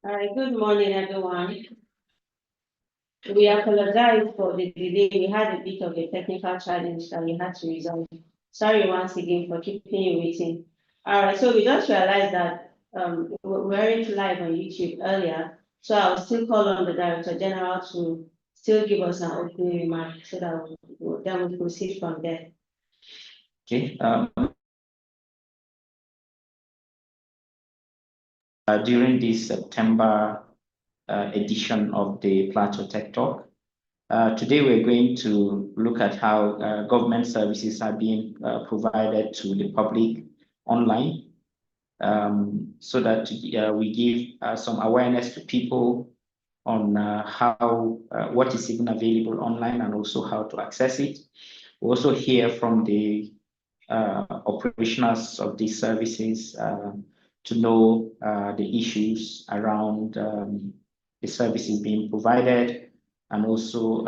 Good morning, everyone. We apologize for the delay. We had a bit of a technical challenge that we had to resolve. Sorry once again for keeping you waiting. All right, so we just realized that we weren't live on YouTube earlier, so I'll still call on the Director General to still give us an opening remark so that then we'll proceed from there. Okay. During this September edition of the Plateau Tech Talk, today we're going to look at how government services are being provided to the public online, so that we give some awareness to people on what is even available online and also how to access it. We also hear from the operationals of these services to know the issues around the services being provided, and also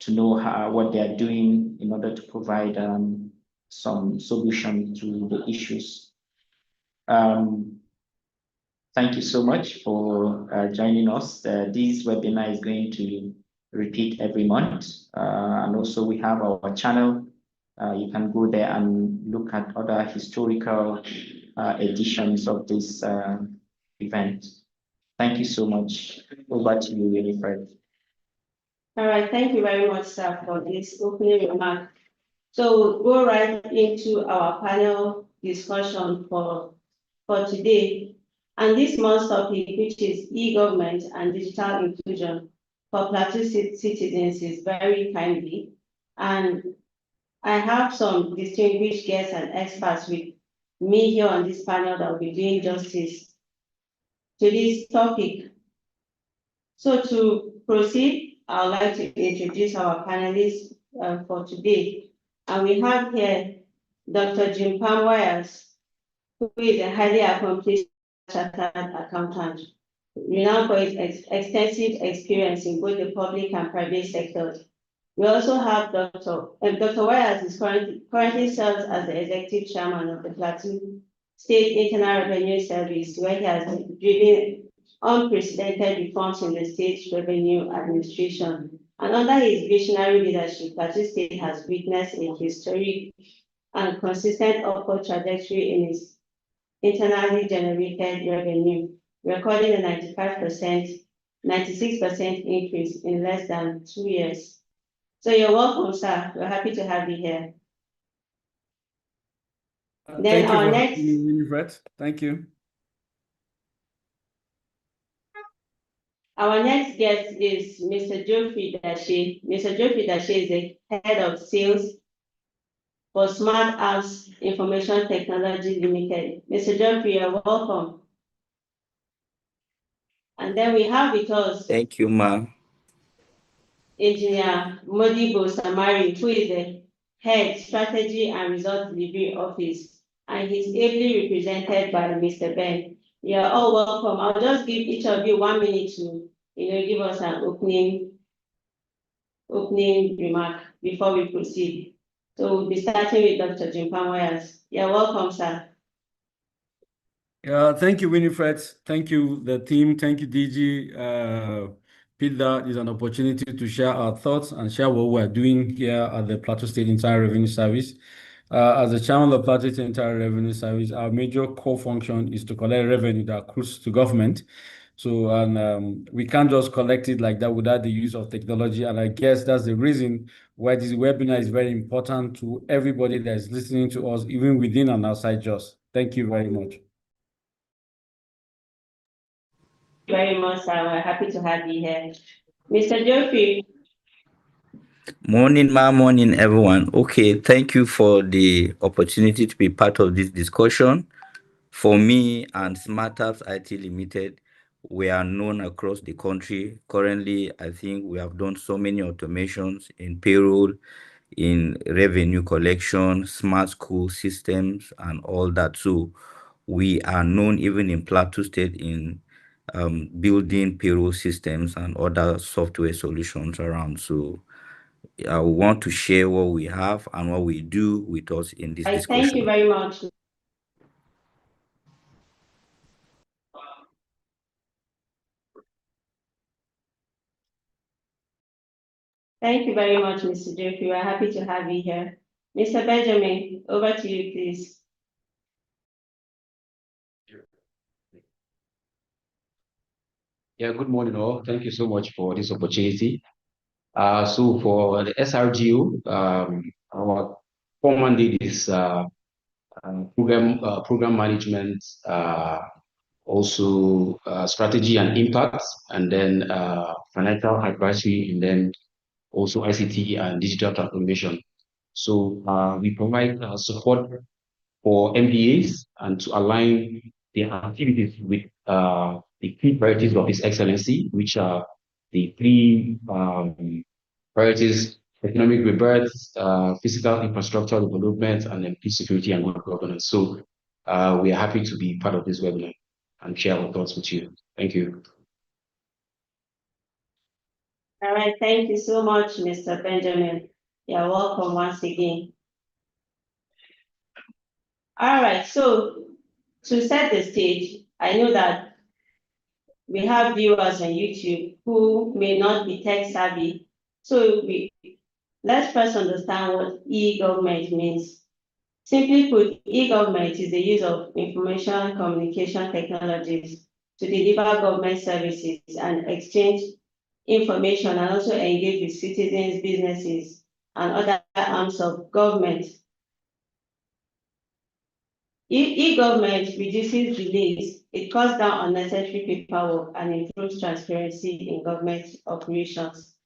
to know what they are doing in order to provide some solution to the issues. Thank you so much for joining us. This webinar is going to repeat every month, and also we have our channel. You can go there and look at other historical editions of this event. Thank you so much. Over to you, Winifred. All right, thank you very much, sir, for this opening remark. So we'll go right into our panel discussion for today. And this month's topic, which is e-government and digital inclusion for Plateau citizens, is very timely. And I have some distinguished guests and experts with me here on this panel that will be doing justice to this topic. So to proceed, I would like to introduce our panelists for today. And we have here Dr. Jim Wires, who is a highly accomplished chartered accountant, renowned for his extensive experience in both the public and private sectors. We also have Dr. Wires is currently serves as the executive chairman of the Plateau State Internal Revenue Service, where he has driven unprecedented reforms in the state's revenue administration. And under his visionary leadership, Plateau State has witnessed a historic and consistent upward trajectory in its internally generated revenue, recording a 96% increase in less than 2 years. So you're welcome, sir. We're happy to have you here. Then our next, Winifred. Thank you. Our next guest is Mr. Geoffrey Daché. Mr. Geoffrey Daché is the head of sales for Smart Apps Information Technology Limited. Mr. Geoffrey, you're welcome. And then we have with us. Thank you, ma'am. Engineer Modibo Samari, who is the head strategy and result delivery office, and he's ably represented by Mr. Ben. You're all welcome. I'll just give each of you 1 minute to give us an opening remark before we proceed. So we'll be starting with Dr. Jim Wires. You're welcome, sir. Thank you, Winifred. Thank you, the team. Thank you, DG. Peter, is an opportunity to share our thoughts and share what we're doing here at the Plateau State Internal Revenue Service. As the chairman of the Plateau State Internal Revenue Service, our major core function is to collect revenue that accrues to government. So, and we can't just collect it like that without the use of technology. And I guess that's the reason why this webinar is very important to everybody that is listening to us, even within and outside JOS. Thank you very much. Very much, sir. We're happy to have you here. Mr. Geoffrey. Morning, ma'am. Morning, everyone. Okay, thank you for the opportunity to be part of this discussion. For me and Smart Apps IT Limited, we are known across the country. Currently, I think we have done so many automations in payroll, in revenue collection, smart school systems, and all that. So we are known even in Plateau State in building payroll systems and other software solutions around. So I want to share what we have and what we do with us in this discussion. Thank you very much. Thank you very much, Mr. Jeffrey. We're happy to have you here. Mr. Benjamin, over to you, please. Yeah, good morning all. Thank you so much for this opportunity. So for the SRGO, our core mandate is program management, also strategy and impact, and then financial advisory, and then also ICT and digital transformation. So we provide support for MBAs and to align their activities with the key priorities of His Excellency, which are the three priorities: economic rebirth, physical infrastructure development, and then peace, security, and good governance. So we are happy to be part of this webinar and share our thoughts with you. Thank you. All right, thank you so much, Mr. Benjamin. You're welcome once again. All right, so to set the stage, I know that we have viewers on YouTube who may not be tech savvy. So let's first understand what e-government means. Simply put, e-government is the use of information communication technologies to deliver government services and exchange information and also engage with citizens, businesses, and other arms of government. E-government reduces delays, it cuts down unnecessary paperwork and improves transparency in government operations.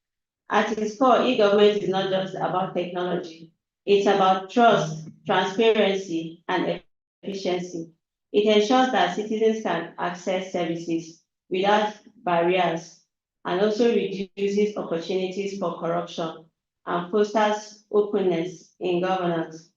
At its core, e-government is not just about technology, it's about trust, transparency, and efficiency. It ensures that citizens can access services without barriers and also reduces opportunities for corruption and fosters openness in governance.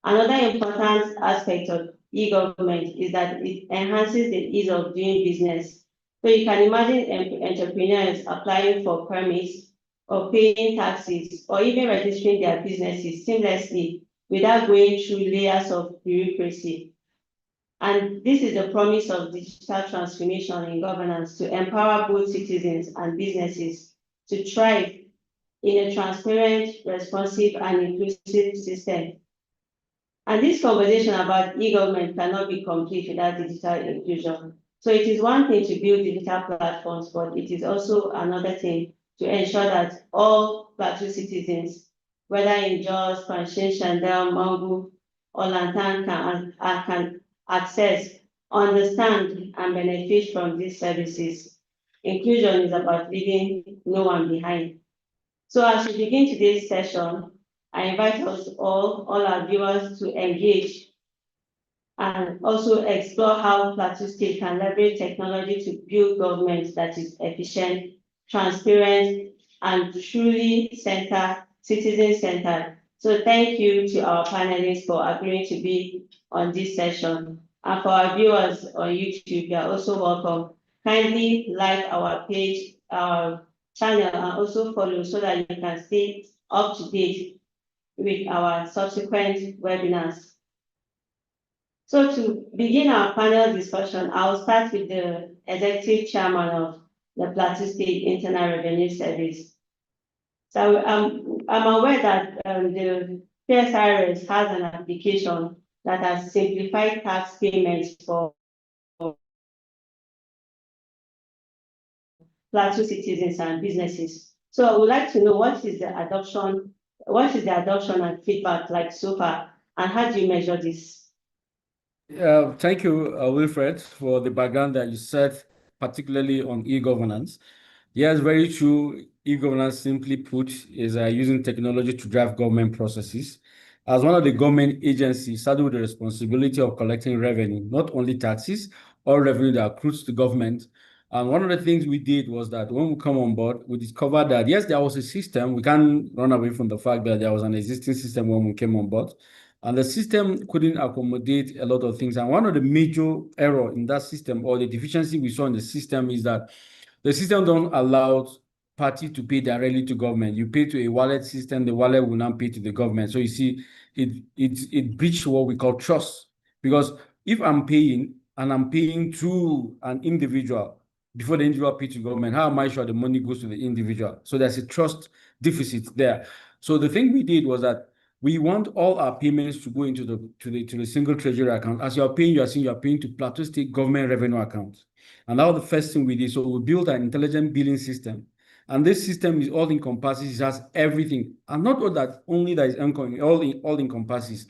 Another important aspect of e-government is that it enhances the ease of doing business. So you can imagine entrepreneurs applying for permits or paying taxes or even registering their businesses seamlessly without going through layers of bureaucracy. And this is the promise of digital transformation in governance to empower both citizens and businesses to thrive in a transparent, responsive, and inclusive system. And this conversation about e-government cannot be complete without digital inclusion. So it is one thing to build digital platforms, but it is also another thing to ensure that all Plateau citizens, whether in Jos, Panshin, Shandel, Mangu, or Lantan, can access, understand, and benefit from these services. Inclusion is about leaving no one behind. So as we begin today's session, I invite us all our viewers to engage and also explore how Plateau State can leverage technology to build government that is efficient, transparent, and truly citizen-centered. So thank you to our panelists for agreeing to be on this session. And for our viewers on YouTube, you are also welcome. Kindly like our page, our channel, and also follow so that you can stay up to date with our subsequent webinars. So to begin our panel discussion, I'll start with the Executive Chairman of the Plateau State Internal Revenue Service. So I'm aware that the PSRS has an application that has simplified tax payments for Plateau citizens and businesses. So I would like to know what is the adoption and feedback like so far, and how do you measure this? Thank you, Wilfred, for the background that you set, particularly on e-governance. Yes, very true. E-governance, simply put, is using technology to drive government processes. As one of the government agencies saddled with the responsibility of collecting revenue, not only taxes, or revenue that accrues to government. And one of the things we did was that when we come on board, we discovered that, yes, there was a system. We can't run away from the fact that there was an existing system when we came on board. And the system couldn't accommodate a lot of things. And one of the major error in that system, or the deficiency we saw in the system, is that the system don't allow party to pay directly to government. You pay to a wallet system, the wallet will not pay to the government. So you see, it breached what we call trust. Because if I'm paying and I'm paying to an individual, before the individual pay to government? How am I sure the money goes to the individual? So there's a trust deficit there. So the thing we did was that we want all our payments to go into the single treasury account. As you are paying, you are seeing you are paying to Plateau State government revenue account. And that was the first thing we did. So we built an intelligent billing system. And this system is all encompasses, it has everything. And not all that only that is all encompasses.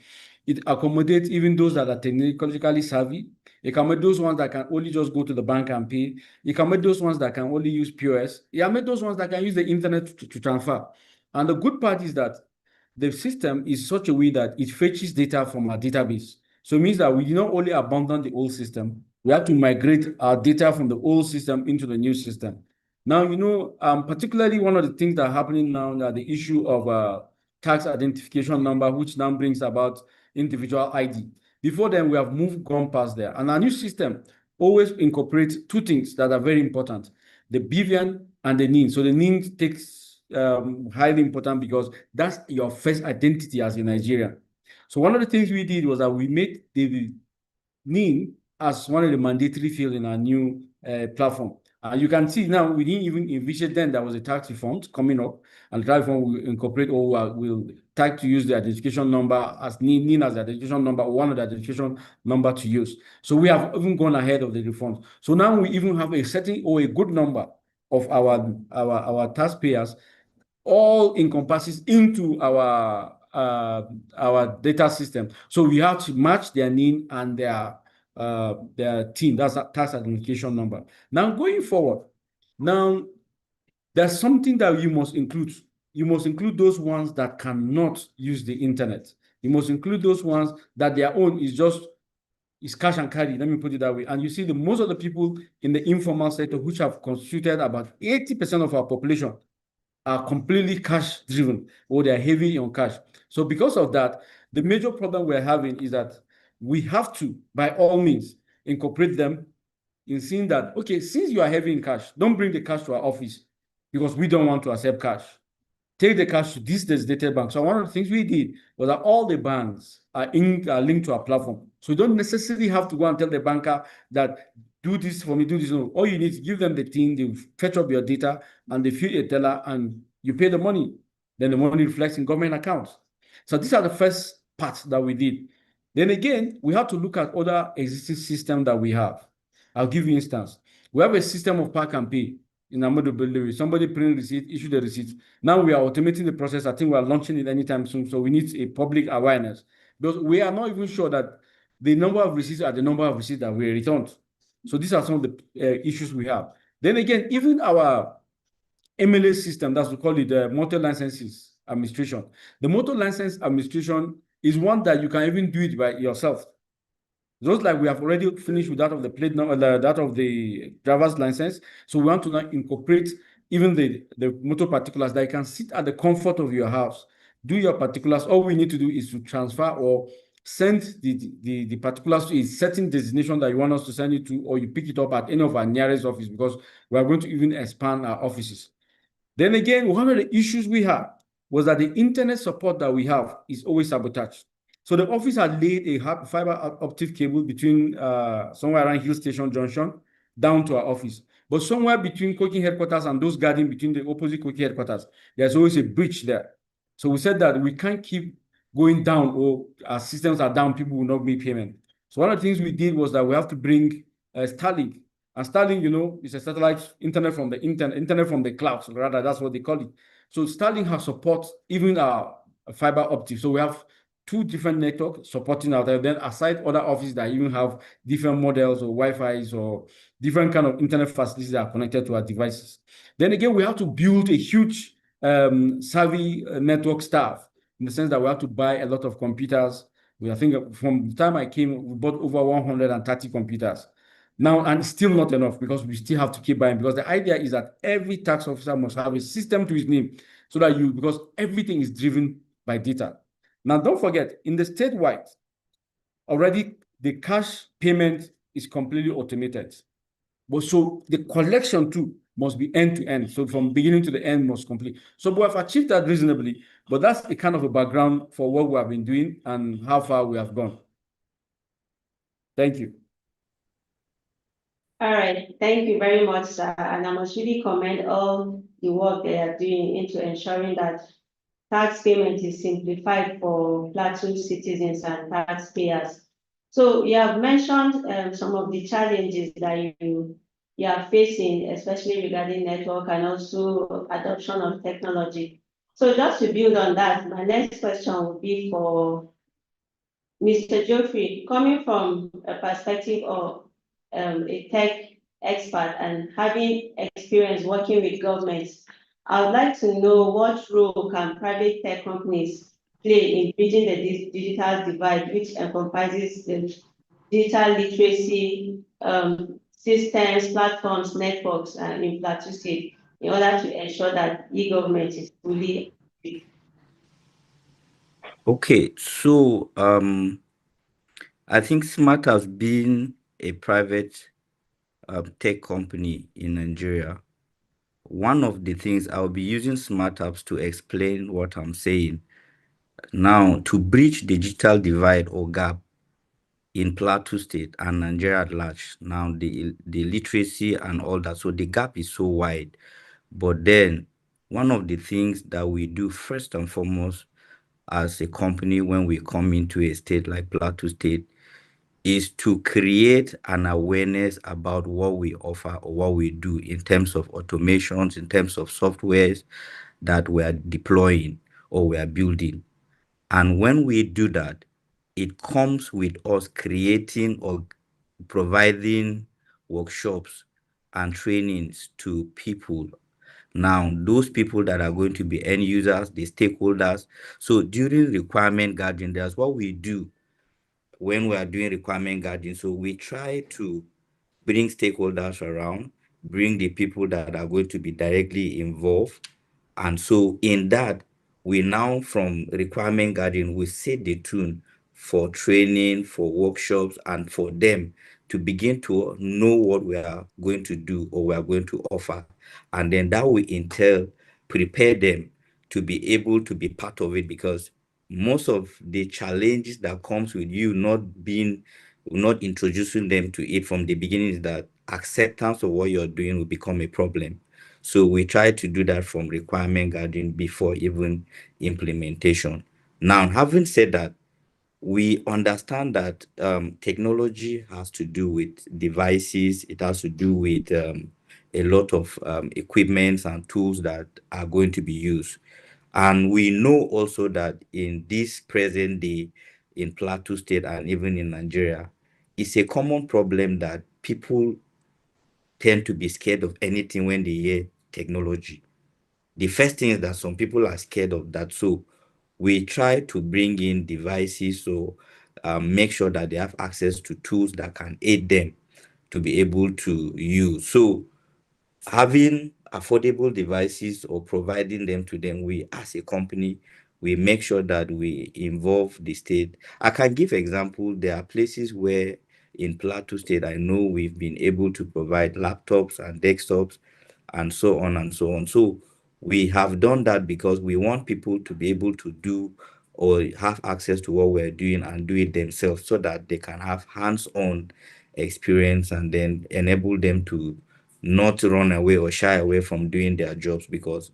It accommodates even those that are technologically savvy. It can make those ones that can only just go to the bank and pay. It can make those ones that can only use POS. It can make those ones that can use the internet to transfer. And the good part is that the system is such a way that it fetches data from our database. So it means that we do not only abandon the old system, we have to migrate our data from the old system into the new system. Now, particularly one of the things that are happening now are the issue of tax identification number, which now brings about individual ID. Before then, we have gone past there. And our new system always incorporates two things that are very important, the BVN and the NIN. So the NIN takes highly important because that's your first identity as a Nigerian. So one of the things we did was that we made the NIN as one of the mandatory fields in our new platform. You can see now we didn't even envision then there was a tax reform coming up, and the tax reform will incorporate or will tag to use the identification number as NIN as the identification number, or one of the identification number to use. So we have even gone ahead of the reforms. So now we even have a certain or a good number of our taxpayers all encompasses into our data system. So we have to match their NIN and their TIN, that's a tax identification number. Now going forward, now there's something that you must include. You must include those ones that cannot use the internet. You must include those ones that their own is cash and carry, let me put it that way. And you see most of the people in the informal sector, which have constituted about 80% of our population, are completely cash driven, or they're heavy on cash. So because of that, the major problem we're having is that we have to, by all means, incorporate them in seeing that, okay, since you are heavy in cash, don't bring the cash to our office because we don't want to accept cash. Take the cash to this designated bank. So one of the things we did was that all the banks are linked to our platform. So you don't necessarily have to go and tell the banker that do this for me, do this. No. All you need to give them the thing, they fetch up your data, and they fill a teller, and you pay the money. Then the money reflects in government accounts. So these are the first parts that we did. Then again, we have to look at other existing systems that we have. I'll give you instance. We have a system of pack and pay in Amado Building. Somebody print receipt, issue the receipt. Now we are automating the process. I think we are launching it anytime soon. So we need a public awareness, because we are not even sure that the number of receipts are the number of receipts that we returned. So these are some of the issues we have. Then again, even our MLA system, that's we call it the Motor Licenses Administration. The Motor License Administration is one that you can even do it by yourself. Just like we have already finished with that of the plate number, that of the driver's license. So we want to now incorporate even the motor particulars that you can sit at the comfort of your house, do your particulars. All we need to do is to transfer or send the particulars to a certain destination that you want us to send it to, or you pick it up at any of our nearest office, because we are going to even expand our offices. Then again, one of the issues we had was that the internet support that we have is always sabotaged. So the office had laid a fiber optic cable between somewhere around Hill Station Junction down to our office. But somewhere between Koiki headquarters and those guarding between the opposite Koiki headquarters, there's always a breach there. So we said that we can't keep going down, or our systems are down, people will not make payment. So one of the things we did was that we have to bring Starlink. And Starlink, is a satellite internet from the internet from the clouds, rather, that's what they call it. So Starlink has support even our fiber optic. So we have 2 different networks supporting out there. Then aside other offices that even have different models or Wi-Fi's or different kind of internet facilities that are connected to our devices. Then again, we have to build a huge savvy network staff, in the sense that we have to buy a lot of computers. I think from the time I came, we bought over 130 computers. Now, and still not enough, because we still have to keep buying, because the idea is that every tax officer must have a system to his name, so that because everything is driven by data. Now, don't forget, in the statewide, already the cash payment is completely automated. But so the collection too must be end to end. So from beginning to the end must complete. So we have achieved that reasonably, but that's a kind of a background for what we have been doing and how far we have gone. Thank you. All right, thank you very much, sir. And I must really commend all the work they are doing into ensuring that tax payment is simplified for Plateau citizens and taxpayers. So you have mentioned some of the challenges that you are facing, especially regarding network and also adoption of technology. So just to build on that, my next question would be for Mr. Geoffrey, coming from a perspective of a tech expert and having experience working with governments, I would like to know what role can private tech companies play in bridging the digital divide, which encompasses the digital literacy systems, platforms, networks, and in Plateau State, in order to ensure that e-government is fully. Okay, so I think Smart has been a private tech company in Nigeria. One of the things I'll be using Smart Apps to explain what I'm saying. Now, to bridge digital divide or gap in Plateau State and Nigeria at large, now the literacy and all that, so the gap is so wide. But then one of the things that we do first and foremost as a company when we come into a state like Plateau State is to create an awareness about what we offer or what we do in terms of automations, in terms of softwares that we are deploying or we are building. And when we do that, it comes with us creating or providing workshops and trainings to people. Now, those people that are going to be end users, the stakeholders. So during requirement gathering, that's what we do when we are doing requirement gathering. So we try to bring stakeholders around, bring the people that are going to be directly involved. And so in that, we now from requirement gathering, we set the tune for training, for workshops, and for them to begin to know what we are going to do or we are going to offer. And then that will entail prepare them to be able to be part of it, because most of the challenges that comes with you not introducing them to it from the beginning is that acceptance of what you're doing will become a problem. So we try to do that from requirement gathering before even implementation. Now, having said that, we understand that technology has to do with devices, it has to do with a lot of equipments and tools that are going to be used. And we know also that in this present day in Plateau State and even in Nigeria, it's a common problem that people tend to be scared of anything when they hear technology. The first thing is that some people are scared of that. So we try to bring in devices, so make sure that they have access to tools that can aid them to be able to use. So having affordable devices or providing them to them, we as a company, we make sure that we involve the state. I can give example. There are places where in Plateau State, I know we've been able to provide laptops and desktops and so on and so on. So we have done that because we want people to be able to do or have access to what we're doing and do it themselves so that they can have hands-on experience and then enable them to not run away or shy away from doing their jobs, because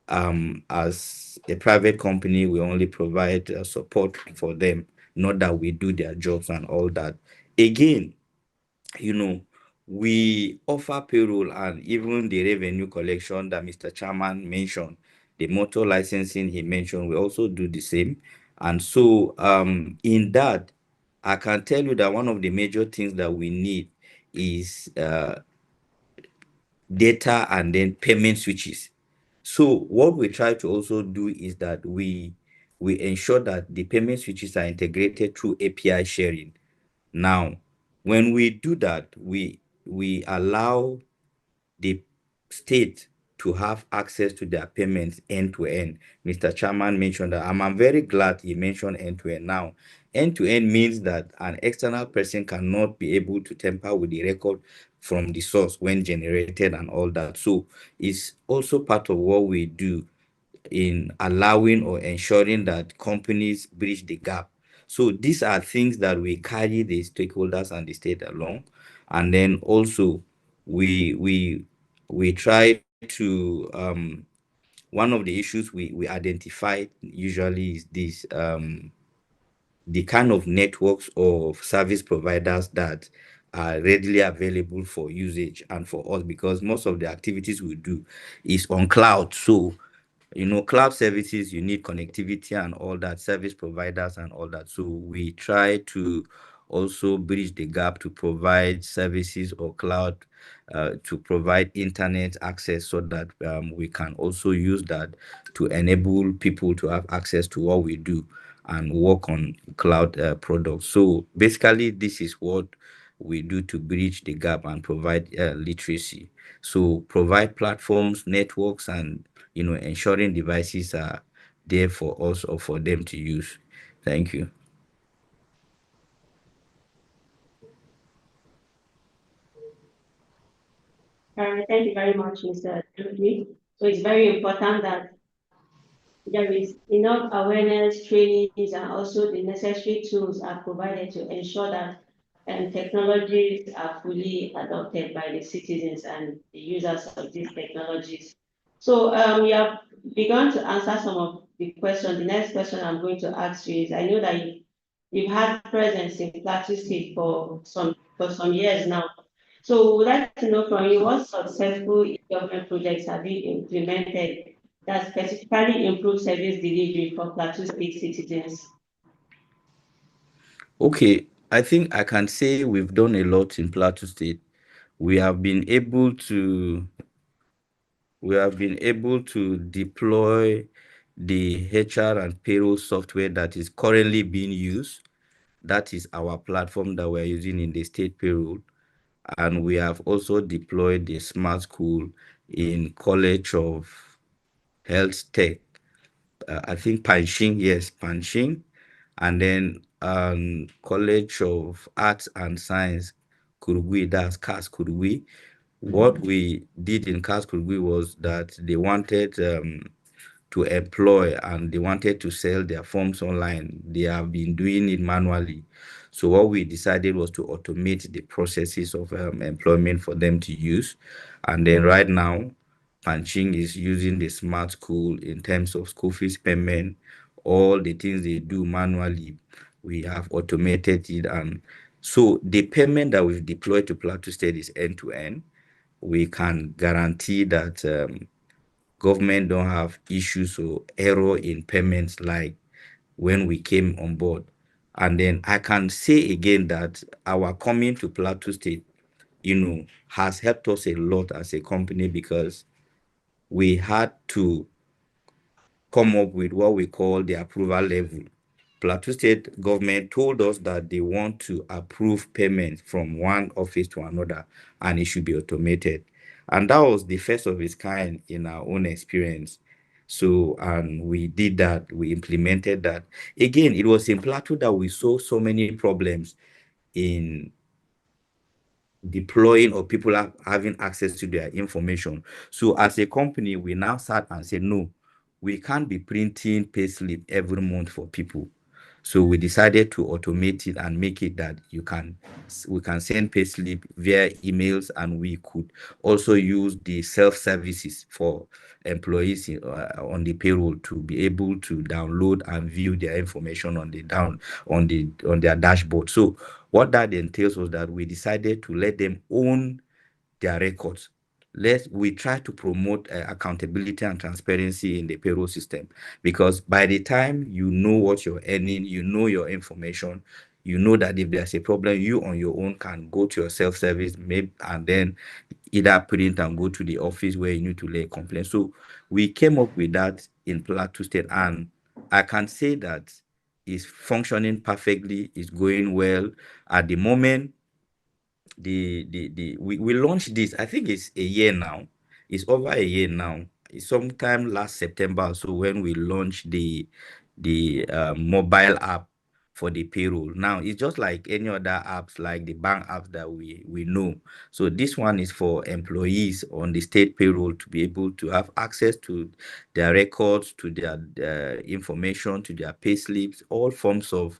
as a private company, we only provide support for them, not that we do their jobs and all that. Again, we offer payroll and even the revenue collection that Mr. Chairman mentioned, the motor licensing he mentioned, we also do the same. And so in that, I can tell you that one of the major things that we need is data and then payment switches. So what we try to also do is that we ensure that the payment switches are integrated through API sharing. Now, when we do that, we allow the state to have access to their payments end to end. Mr. Chairman mentioned that. I'm very glad he mentioned end to end. Now, end to end means that an external person cannot be able to tamper with the record from the source when generated and all that. So it's also part of what we do in allowing or ensuring that companies bridge the gap. So these are things that we carry the stakeholders and the state along. And then also we try to one of the issues we identify usually is this the kind of networks or service providers that are readily available for usage and for us, because most of the activities we do is on cloud. So cloud services, you need connectivity and all that, service providers and all that. So we try to also bridge the gap to provide services or cloud, to provide internet access, so that we can also use that to enable people to have access to what we do and work on cloud products. So basically, this is what we do to bridge the gap and provide literacy. So provide platforms, networks, and ensuring devices are there for us or for them to use. Thank you. Thank you very much, Mr. Anthony. So it's very important that there is enough awareness, trainings, and also the necessary tools are provided to ensure that technologies are fully adopted by the citizens and the users of these technologies. So we have begun to answer some of the questions. The next question I'm going to ask you is, I know that you've had presence in Plateau State for some years now. So we'd like to know from you, what successful government projects have been implemented that specifically improve service delivery for Plateau State citizens? Okay, I think I can say we've done a lot in Plateau State. We have been able to deploy the HR and payroll software that is currently being used. That is our platform that we're using in the state payroll. And we have also deployed the smart school in College of Health Tech. I think Panjshir, yes, Panjshir. And then College of Arts and Science, Kurugui, that's CAS Kurugui. What we did in CAS Kurugui was that they wanted to employ and they wanted to sell their forms online. They have been doing it manually. So what we decided was to automate the processes of employment for them to use. And then right now, Panching is using the smart school in terms of school fees payment, all the things they do manually. We have automated it. And so the payment that we've deployed to Plateau State is end to end. We can guarantee that government don't have issues or error in payments like when we came on board. And then I can say again that our coming to Plateau State, has helped us a lot as a company, because we had to come up with what we call the approval level. Plateau State government told us that they want to approve payments from one office to another, and it should be automated. And that was the first of its kind in our own experience. So, and we did that, we implemented that. Again, it was in Plateau that we saw so many problems in deploying or people having access to their information. So as a company, we now sat and said, no, we can't be printing payslip every month for people. So we decided to automate it and make it that we can send payslip via emails, and we could also use the self-services for employees on the payroll to be able to download and view their information on their dashboard. So what that entails was that we decided to let them own their records. We try to promote accountability and transparency in the payroll system, because by the time you know what you're earning, you know your information, you know that if there's a problem, you on your own can go to your self-service, maybe, and then either print and go to the office where you need to lay a complaint. So we came up with that in Plateau State, and I can say that it's functioning perfectly, it's going well. At the moment, we launched this, I think it's a year now. It's over a year now. It's sometime last September, so when we launched the mobile app for the payroll. Now, it's just like any other apps, like the bank apps that we know. So this one is for employees on the state payroll to be able to have access to their records, to their information, to their pay slips, all forms of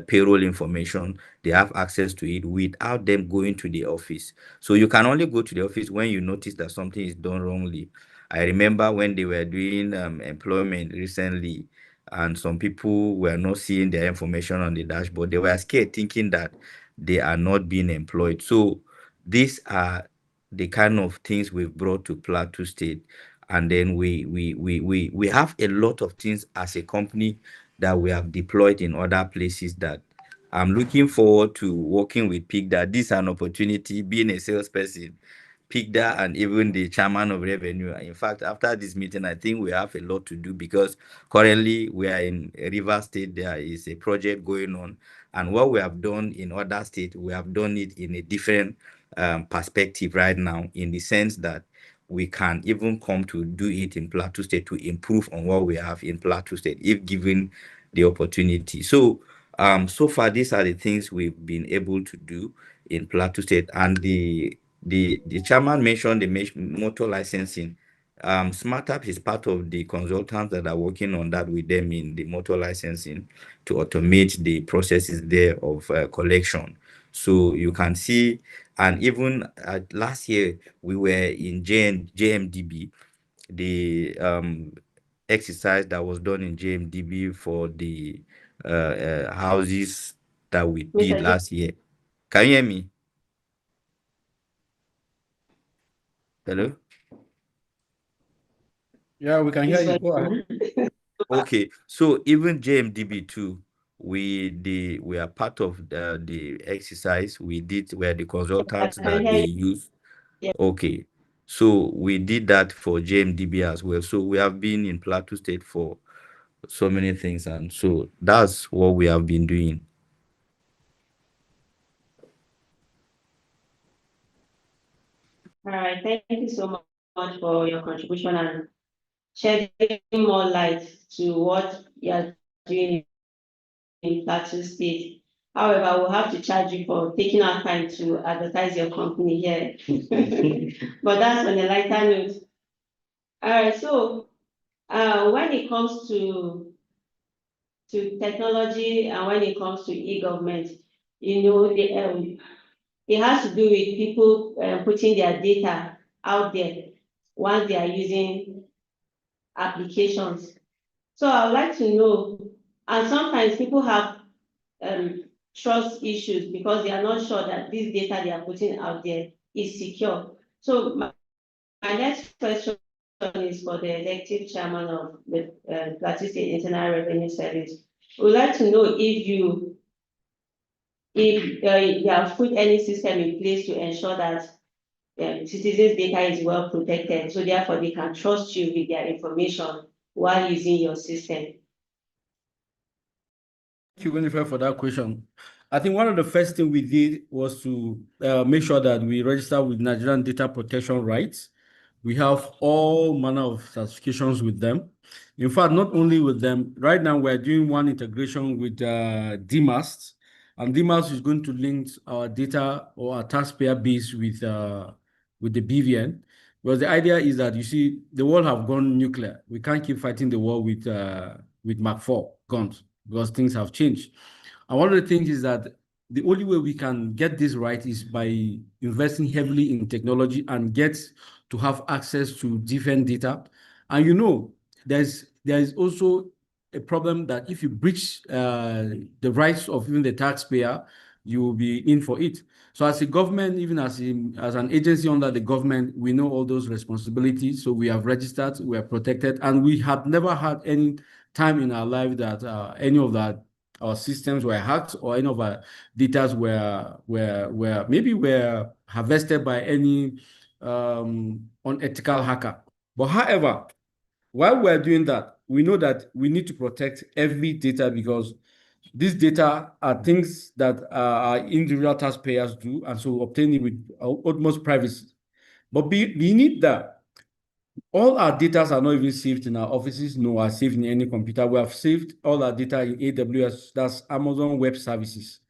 payroll information. They have access to it without them going to the office. So you can only go to the office when you notice that something is done wrongly. I remember when they were doing employment recently, and some people were not seeing their information on the dashboard. They were scared, thinking that they are not being employed. So these are the kind of things we've brought to Plateau State. And then we have a lot of things as a company that we have deployed in other places that I'm looking forward to working with PICDA. This is an opportunity, being a salesperson, PICDA, and even the chairman of revenue. In fact, after this meeting, I think we have a lot to do, because currently we are in Rivers State. There is a project going on, and what we have done in other states, we have done it in a different perspective right now, in the sense that we can even come to do it in Plateau State to improve on what we have in Plateau State, if given the opportunity. So so far, these are the things we've been able to do in Plateau State. And the chairman mentioned the motor licensing. SmartApp is part of the consultants that are working on that with them in the motor licensing, to automate the processes there of collection. So you can see, and even last year we were in JMDB, the exercise that was done in JMDB for the houses that we did Mr. last year. Can you hear me? Hello? Yeah, we can hear you. Go ahead. Okay, so even JMDB too, we are part of the exercise we did, where the consultants I can that hear they you. use. Yeah. Okay, so we did that for JMDB as well. So we have been in Plateau State for so many things, and so that's what we have been doing. All right, thank you so much for your contribution and shedding more light to what you are doing in Plateau State. However, we'll have to charge you for taking our time to advertise your company here. But that's on a lighter note. All right, so when it comes to technology and when it comes to e-government, it has to do with people putting their data out there once they are using applications. So I would like to know, and sometimes people have trust issues because they are not sure that this data they are putting out there is secure. So my next question is for the executive chairman of the Plateau State Internal Revenue Service. We would like to know if you have put any system in place to ensure that citizens' data is well protected, so therefore they can trust you with their information while using your system. Thank you, Winifred, for that question. I think one of the first things we did was to make sure that we register with Nigerian Data Protection Rights. We have all manner of certifications with them. In fact, not only with them, right now we're doing one integration with DMAS, and DMAS is going to link our data or our taxpayer base with the BVN. Because the idea is that, you see, the world have gone nuclear. We can't keep fighting the war with Mark 4 guns, because things have changed. And one of the things is that the only way we can get this right is by investing heavily in technology and get to have access to different data. And there is also a problem that if you breach the rights of even the taxpayer, you will be in for it. So as a government, even as an agency under the government, we know all those responsibilities. So we have registered, we are protected, and we have never had any time in our life that any of that our systems were hacked or any of our data were harvested by any unethical hacker. But however, while we're doing that, we know that we need to protect every data, because these data are things that our individual taxpayers do, and so obtaining with utmost privacy. But beneath that, All our data are not even saved in our offices, no, are saved in any computer. We have saved all our data in AWS, that's Amazon Web Services.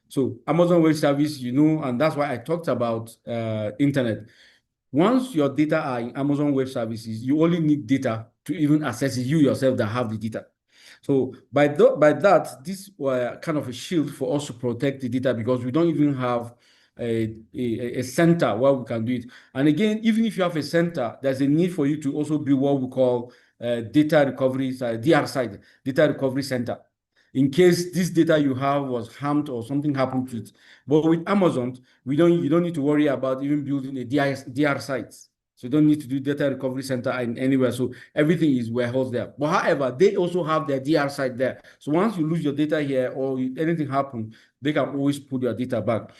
So Amazon Web Service, and that's why I talked about internet. Once your data are in Amazon Web Services, you only need data to even access it, you yourself that have the data. So by that, this were kind of a shield for us to protect the data because we don't even have a center where we can do it. And again, even if you have a center, there's a need for you to also build what we call data recovery, DR side, data recovery center, in case this data you have was harmed or something happened to it. But with Amazon, you don't need to worry about even building a DR site. So you don't need to do data recovery center in anywhere. So everything is warehoused there. But however, they also have their DR site there. So once you lose your data here or anything happen, they can always put your data back.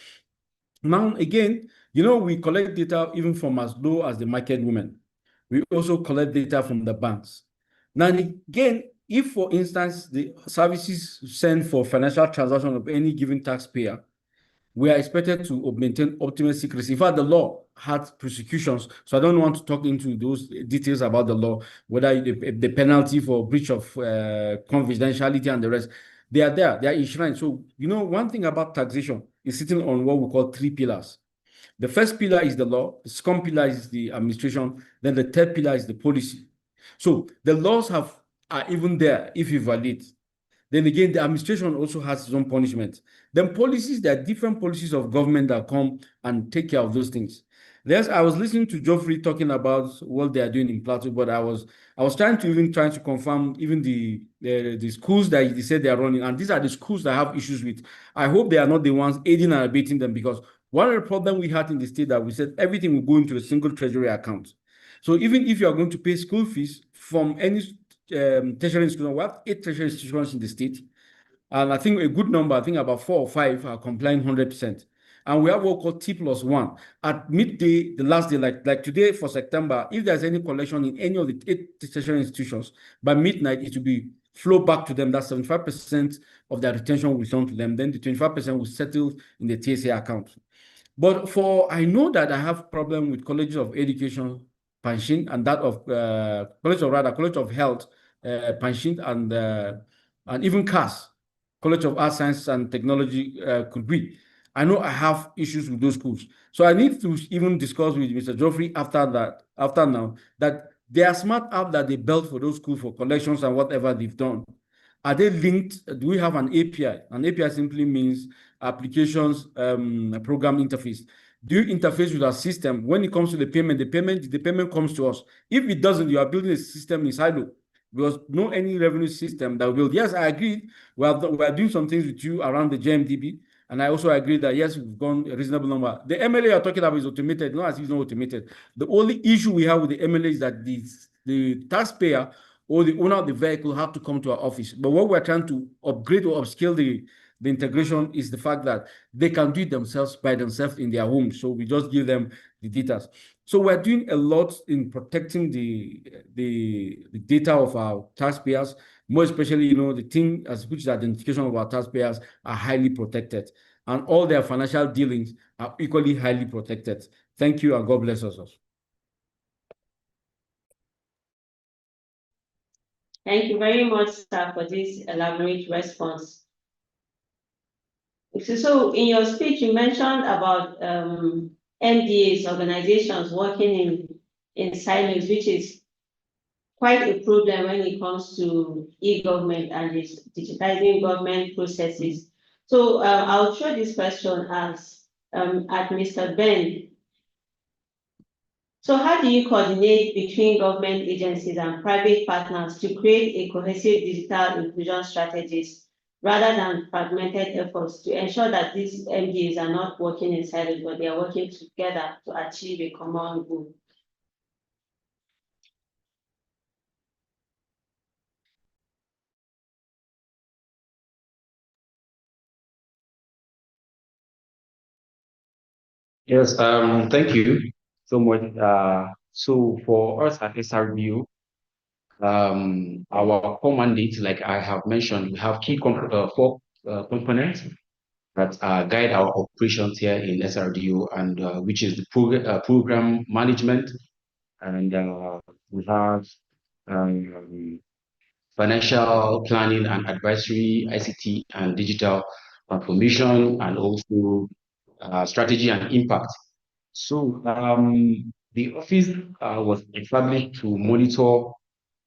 Now, again, we collect data even from as low as the market women. We also collect data from the banks. Now, again, if, for instance, the services sent for financial transaction of any given taxpayer, we are expected to maintain ultimate secrecy. In fact, the law had prosecutions, so I don't want to talk into those details about the law, whether the penalty for breach of confidentiality and the rest. They are there, they are enshrined. So, one thing about taxation is sitting on what we call three pillars. The first pillar is the law, the second pillar is the administration, then the third pillar is the policy. So the laws are even there if you violate. Then again, the administration also has its own punishment. Then policies, there are different policies of government that come and take care of those things. I was listening to Geoffrey talking about what they are doing in Plateau, but I was trying to confirm even the schools that they said they are running, and these are the schools that have issues with. I hope they are not the ones aiding and abetting them, because one of the problems we had in the state that we said everything will go into a single treasury account. So even if you are going to pay school fees from any tertiary institution, we have 8 tertiary institutions in the state. And I think a good number, I think about 4 or 5 are complying 100%. And we have what called T+1. At midday, the last day, like today for September, if there's any collection in any of the 8 tertiary institutions, by midnight, it will be flow back to them. That's 75% of their retention will return to them. Then the 25% will settle in the TSA account. But I know that I have problem with colleges of education, pension, and that of College of Health, pension, and even CAS, College of Arts, Science, and Technology, could be. I know I have issues with those schools. So I need to even discuss with Mr. Geoffrey after now, that they are smart app that they built for those schools for collections and whatever they've done. Are they linked? Do we have an API? An API simply means applications program interface. Do you interface with our system? When it comes to the payment comes to us. If it doesn't, you are building a system in silo, because no any revenue system that will build. Yes, I agree. We are doing some things with you around the JMDB. And I also agree that, yes, we've gone a reasonable number. The MLA you're talking about is automated, not as it's not automated. The only issue we have with the MLA is that the taxpayer or the owner of the vehicle have to come to our office. But what we're trying to upgrade or upscale the integration is the fact that they can do it themselves by themselves in their homes. So we just give them the data. So we're doing a lot in protecting the data of our taxpayers, more especially, the thing which is identification of our taxpayers are highly protected, and all their financial dealings are equally highly protected. Thank you, and God bless us all. Thank you very much, sir, for this elaborate response. So in your speech, you mentioned about MDAs, organizations working in silos, which is quite a problem when it comes to e-government and digitizing government processes. So I'll throw this question at Mr. Ben. So how do you coordinate between government agencies and private partners to create a cohesive digital inclusion strategies rather than fragmented efforts to ensure that these MDAs are not working in silos, but they are working together to achieve a common goal? Yes, thank you so much. So for us at SRBU, our core mandate, like I have mentioned, we have four components that guide our operations here in SRDU, and which is the program management, and we have financial planning and advisory, ICT and digital transformation, and also strategy and impact. So the office was established to monitor,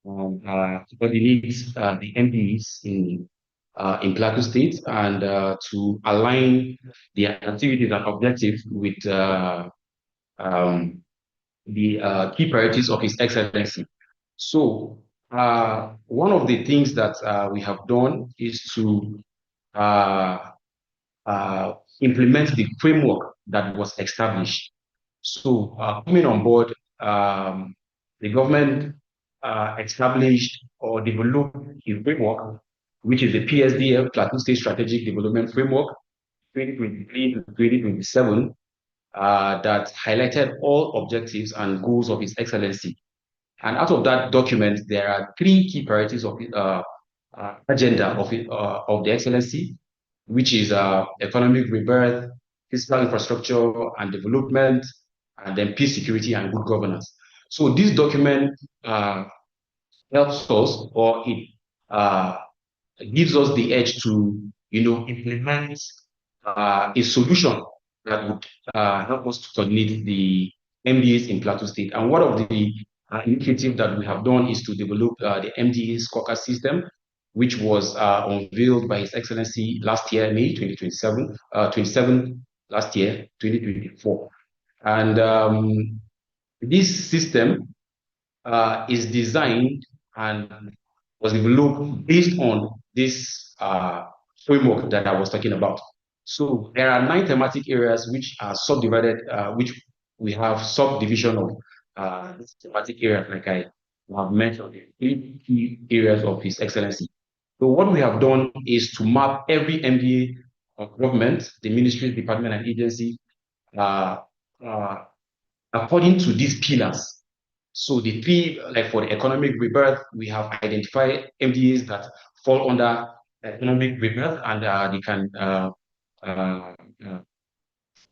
coordinate the MDs in Plateau State, and to align their activities and objectives with um, the key priorities of His Excellency. So one of the things that we have done is to uh, implement the framework that was established. So coming on board, the government established or developed a framework, which is the PSDF, Plateau State Strategic Development Framework, 2023 to 2027, that highlighted all objectives and goals of His Excellency. And out of that document, there are three key priorities of agenda of the Excellency, which is economic rebirth, physical infrastructure and development, and then peace, security, and good governance. So this document helps us, or it gives us the edge to, implement a solution that would help us to coordinate the MDAs in Plateau State. And one of the initiatives that we have done is to develop the MDA scorecard system, which was unveiled by His Excellency last year, May 2027, 27 last year, 2024. And this system is designed and was developed based on this framework that I was talking about. So there are 9 thematic areas which are subdivided, which we have subdivision of this thematic area, like I have mentioned, the 3 key areas of His Excellency. So what we have done is to map every MDA of government, the ministries, department, and agency according to these pillars. So the 3, like for the economic rebirth, we have identified MDAs that fall under economic rebirth, and they can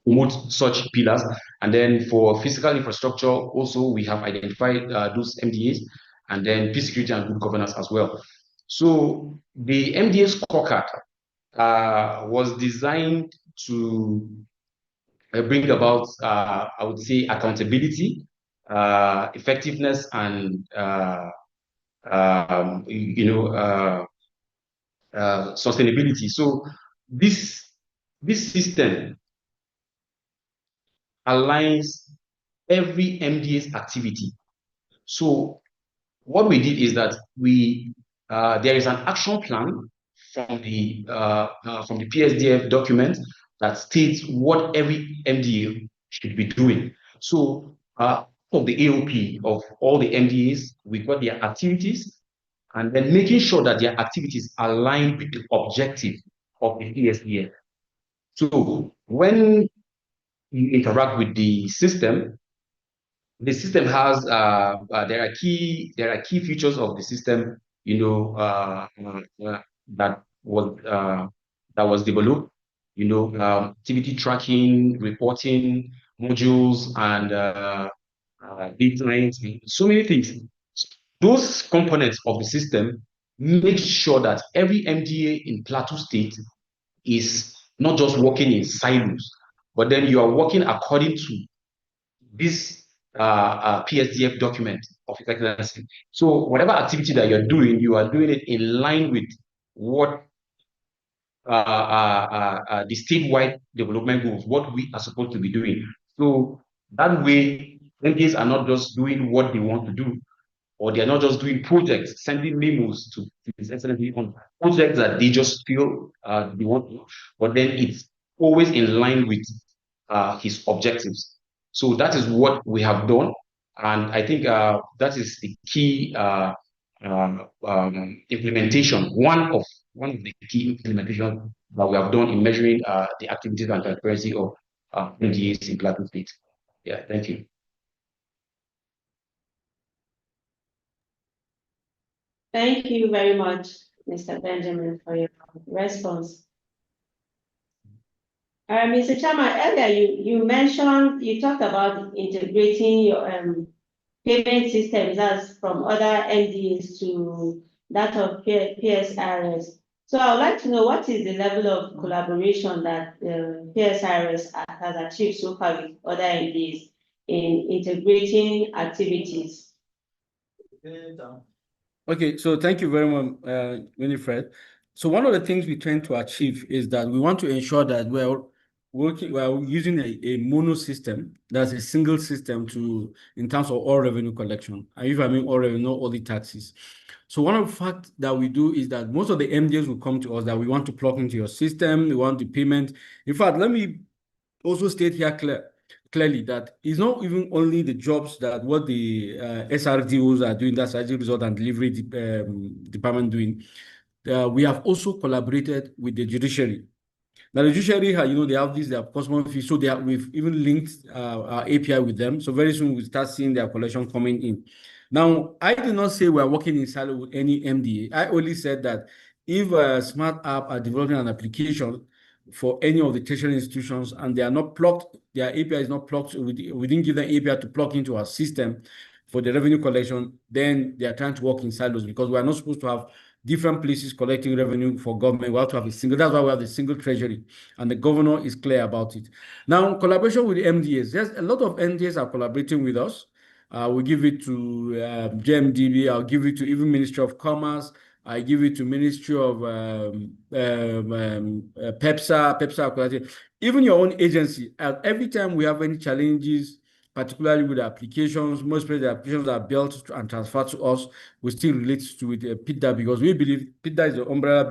promote such pillars. And then for physical infrastructure, also we have identified those MDAs, and then peace, security, and good governance as well. So the MDA scorecard was designed to bring about, I would say, accountability, effectiveness, and sustainability. So this system aligns every MDA's activity. So what we did is that there is an action plan from the PSDF document that states what every MDA should be doing. So of the AOP of all the MDAs, we got their activities, and then making sure that their activities align with the objective of the PSDF. So when you interact with the system has there are key features of the system, that was developed, activity tracking, reporting, modules, and deadlines, so many things. Those components of the system make sure that every MDA in Plateau State is not just working in silos, but then you are working according to this PSDF document of His Excellency. So whatever activity that you're doing, you are doing it in line with what the statewide development goals, what we are supposed to be doing. So that way, MPs are not just doing what they want to do, or they are not just doing projects, sending memos to His Excellency on projects that they just feel they want to, but then it's always in line with his objectives. So that is what we have done, and I think that is the key implementation. One of the key implementations that we have done in measuring the activities and transparency of MDAs in Plateau State. Yeah, thank you. Thank you very much, Mr. Benjamin, for your response. Mr. Chairman, earlier you talked about integrating your payment systems, as from other MDAs to that of PSRS. So I would like to know what is the level of collaboration that PSRS has achieved so far with other MDAs in integrating activities. Okay, so thank you very much, Winifred. So one of the things we tend to achieve is that we want to ensure that we're using a mono system, that's a single system in terms of all revenue collection. And if I mean all revenue, not all the taxes. So one of the facts that we do is that most of the MDAs will come to us that we want to plug into your system, we want the payment. In fact, let me also state here clearly that it's not even only the jobs that what the SRDOs are doing, that's Strategic Result and Delivery Department doing. We have also collaborated with the judiciary. Now, the judiciary, they have their customer fees, so we've even linked our API with them. So very soon we'll start seeing their collection coming in. Now, I did not say we're working in silo with any MDA. I only said that if a smart app are developing an application for any of the tertiary institutions and they are not plugged, their API is not plugged, we didn't give them API to plug into our system for the revenue collection, then they are trying to work in silos because we are not supposed to have different places collecting revenue for government. We have to have a single, that's why we have the single treasury, and the governor is clear about it. Now, collaboration with the MDAs, there's a lot of MDAs are collaborating with us. We'll give it to JMDB, I'll give it to even Ministry of Commerce, I give it to Ministry of PEPSA, even your own agency. Every time we have any challenges, particularly with the applications, most of the applications are built and transferred to us, we still relate to it, PIDDA, because we believe PIDDA is the umbrella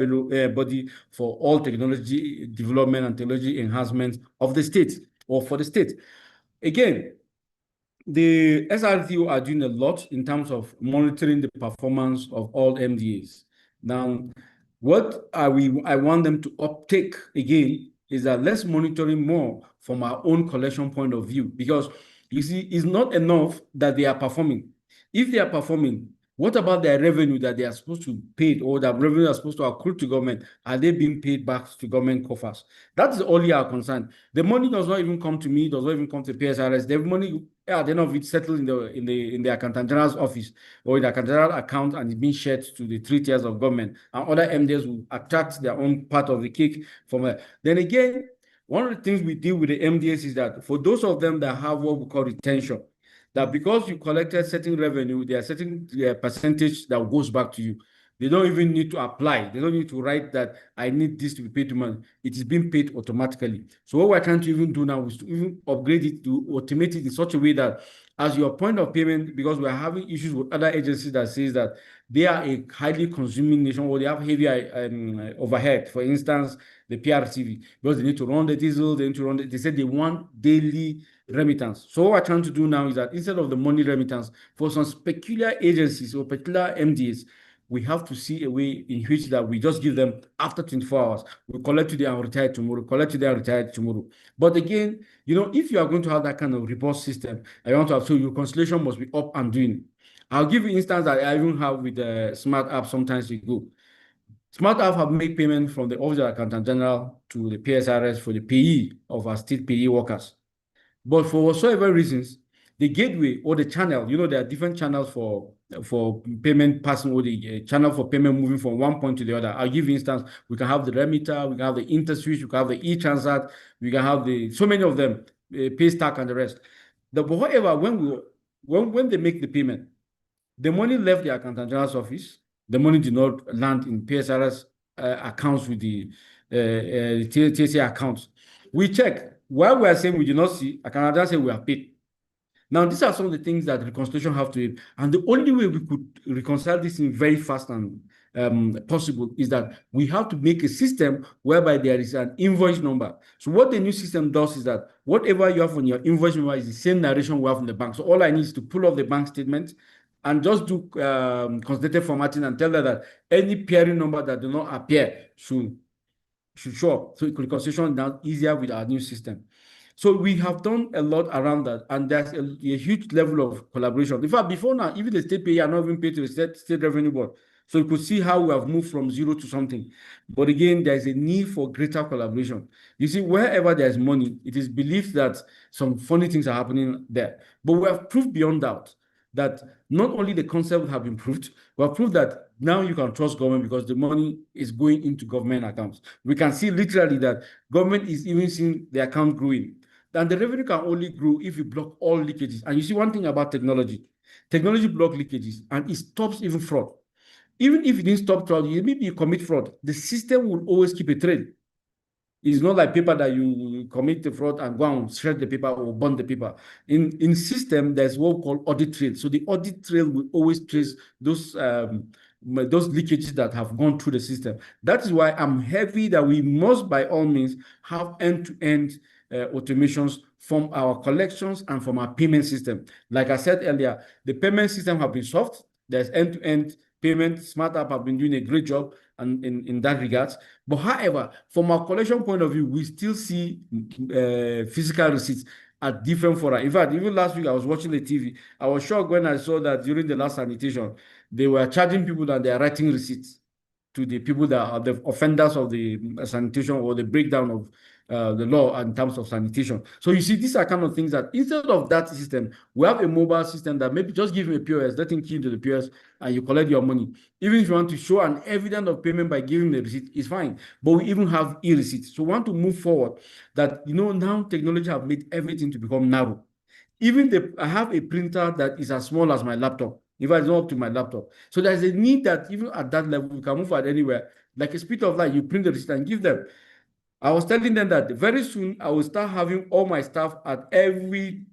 body for all technology development and technology enhancement of the state or for the state. Again, the SRTO are doing a lot in terms of monitoring the performance of all MDAs. Now, what I want them to uptake again is that let's monitoring more from our own collection point of view, because you see, it's not enough that they are performing. If they are performing, what about their revenue that they are supposed to pay or that revenue are supposed to accrue to government? Are they being paid back to government coffers? That is only our concern. The money does not even come to me, does not even come to PSRS. The money at the end of it settled in the accountant general's office or in the accountant general account and it's being shared to the 3 tiers of government. And other MDs will attract their own part of the cake from there. Then again, one of the things we deal with the MDS is that for those of them that have what we call retention, that because you collected certain revenue, there are certain percentage that goes back to you. They don't even need to apply. They don't need to write that I need this to be paid to money. It is being paid automatically. So what we're trying to even do now is to even upgrade it to automate it in such a way that as your point of payment, because we're having issues with other agencies that says that they are a highly consuming nation or they have heavy overhead. For instance, the PRTV, because they need to run the diesel, they need to run they said they want daily remittance. So what we're trying to do now is that instead of the money remittance, for some peculiar agencies or particular MDs, we have to see a way in which that we just give them after 24 hours. We collect today and retire tomorrow, collect today and retire tomorrow. But again, if you are going to have that kind of report system, I want to have, so your reconciliation must be up and doing. I'll give you instance that I even have with the Smart App sometimes ago. Smart App have made payment from the Office of Accountant General to the PSRS for the payee of our state payee workers. But for whatsoever reasons, the gateway or the channel, there are different channels for payment passing or the channel for payment moving from one point to the other. I'll give you instance, we can have the remitter, we can have the interswitch, we can have the e-transact, we can have so many of them, Paystack and the rest. But however, when they make the payment, the money left the accountant general's office, the money did not land in PSRS accounts with the TSA accounts. We check. While we are saying we do not see, accountant general say we are paid. Now, these are some of the things that reconciliation have to do. And the only way we could reconcile this in very fast and possible is that we have to make a system whereby there is an invoice number. So what the new system does is that whatever you have on your invoice number is the same narration we have in the bank. So all I need is to pull off the bank statement and just do consolidated formatting and tell them that any pairing number that do not appear should show up. So reconciliation is now easier with our new system. So we have done a lot around that, and there's a huge level of collaboration. In fact, before now, even the state pay are not even paid to the state revenue board. So you could see how we have moved from zero to something. But again, there's a need for greater collaboration. You see, wherever there's money, it is believed that some funny things are happening there. But we have proved beyond doubt that not only the concept have improved, but proved that now you can trust government because the money is going into government accounts. We can see literally that government is even seeing the account growing. And the revenue can only grow if you block all leakages. And you see one thing about technology block leakages and it stops even fraud. Even if you didn't stop fraud, maybe you commit fraud, the system will always keep a trail. It's not like paper that you commit the fraud and go and shred the paper or burn the paper. In system, there's what we call audit trail. So the audit trail will always trace those leakages that have gone through the system. That is why I'm heavy that we must, by all means, have end-to-end automations from our collections and from our payment system. Like I said earlier, the payment system have been soft. There's end-to-end payment. Smart App have been doing a great job and in that regards. But however, from our collection point of view, we still see physical receipts at different fora. In fact, even last week I was watching the TV. I was shocked when I saw that during the last sanitation, they were charging people and they are writing receipts to the people that are the offenders of the sanitation or the breakdown of the law in terms of sanitation. So you see, these are kind of things that instead of that system, we have a mobile system that maybe just give him a POS, let him key into the POS, and you collect your money. Even if you want to show an evidence of payment by giving the receipt, it's fine. But we even have e-receipts. So we want to move forward that, now technology have made everything to become narrow. Even I have a printer that is as small as my laptop. In fact, it's not up to my laptop. So there's a need that even at that level, we can move at anywhere. Like a speed of light, you print the receipt and give them. I was telling them that very soon I will start having all my staff at every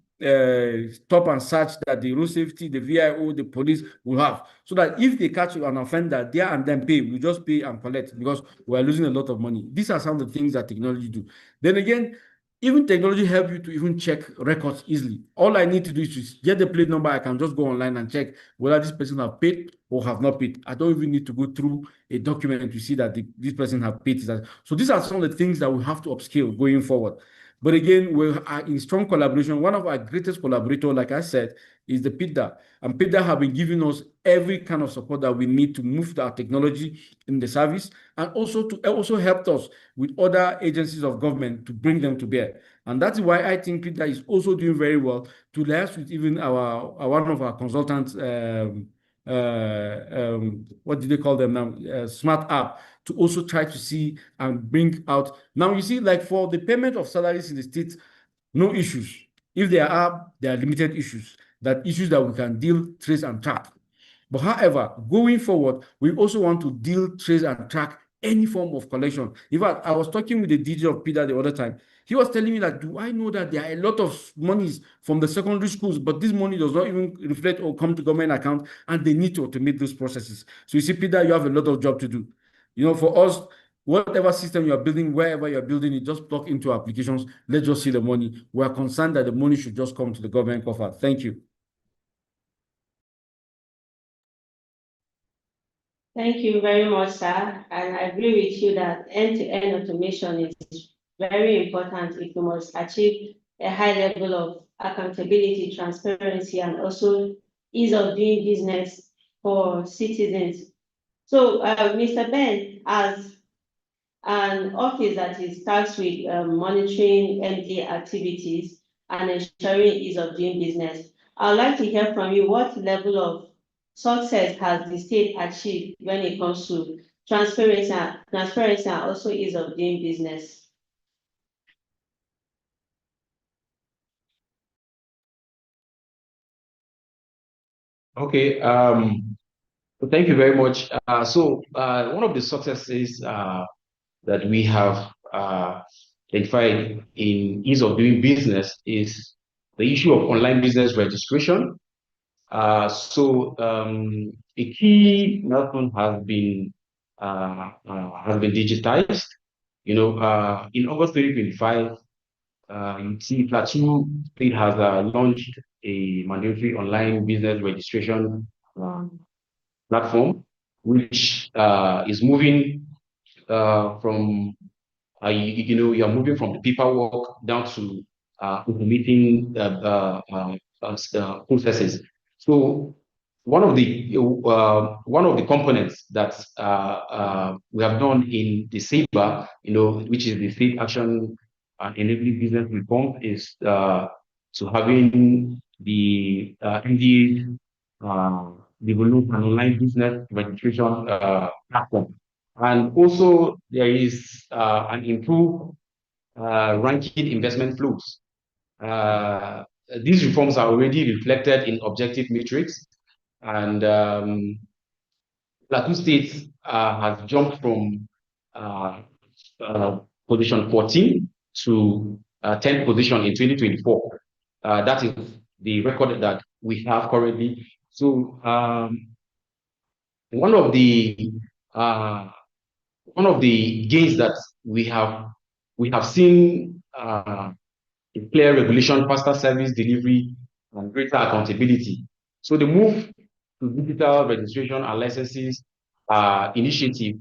stop and search that the road safety, the VIO, the police will have. So that if they catch an offender there and then pay, we just pay and collect because we're losing a lot of money. These are some of the things that technology do. Then again, even technology help you to even check records easily. All I need to do is to get the plate number. I can just go online and check whether this person have paid or have not paid. I don't even need to go through a document to see that this person have paid. So these are some of the things that we have to upscale going forward. But again, we are in strong collaboration. One of our greatest collaborators, like I said, is the PIDDA. And PIDDA have been giving us every kind of support that we need to move our technology in the service and also helped us with other agencies of government to bring them to bear. And that's why I think PIDDA is also doing very well to liaise with even one of our consultants, what do they call them now? Smart App, to also try to see and bring out. Now, you see, like for the payment of salaries in the state, no issues. If there are limited issues, issues that we can deal, trace, and track. But however, going forward, we also want to deal, trace, and track any form of collection. In fact, I was talking with the DJ of PIDDA the other time. He was telling me that, do I know that there are a lot of monies from the secondary schools, but this money does not even reflect or come to government account, and they need to automate those processes. So you see, PIDDA, you have a lot of job to do. For us, whatever system you are building, wherever you're building it, just plug into applications. Let's just see the money. We're concerned that the money should just come to the government coffer. Thank you. Thank you very much, sir. And I agree with you that end-to-end automation is very important if you must achieve a high level of accountability, transparency, and also ease of doing business for citizens. So, Mr. Ben, as an office that is tasked with monitoring MDA activities and ensuring ease of doing business, I would like to hear from you what level of success has the state achieved when it comes to transparency and also ease of doing business? Okay. So thank you very much. One of the successes that we have identified in ease of doing business is the issue of online business registration. A key milestone has been digitized. In August 2025, you see Plateau State has launched a mandatory online business registration platform, which is moving from you're moving from the paperwork down to automating processes. So one of the components that we have done in the SABA, which is the State Action and Enabling Business Reform, is to having the MDA develop an online business registration platform. And also there is an improved ranking investment flows. These reforms are already reflected in objective metrics, and Plateau State has jumped from uh, position 14 to 10th position in 2024. That is the record that we have currently. So one of the uh, one of the gains that we have seen a clear regulation, faster service delivery, and greater accountability. So the move to digital registration and licenses initiative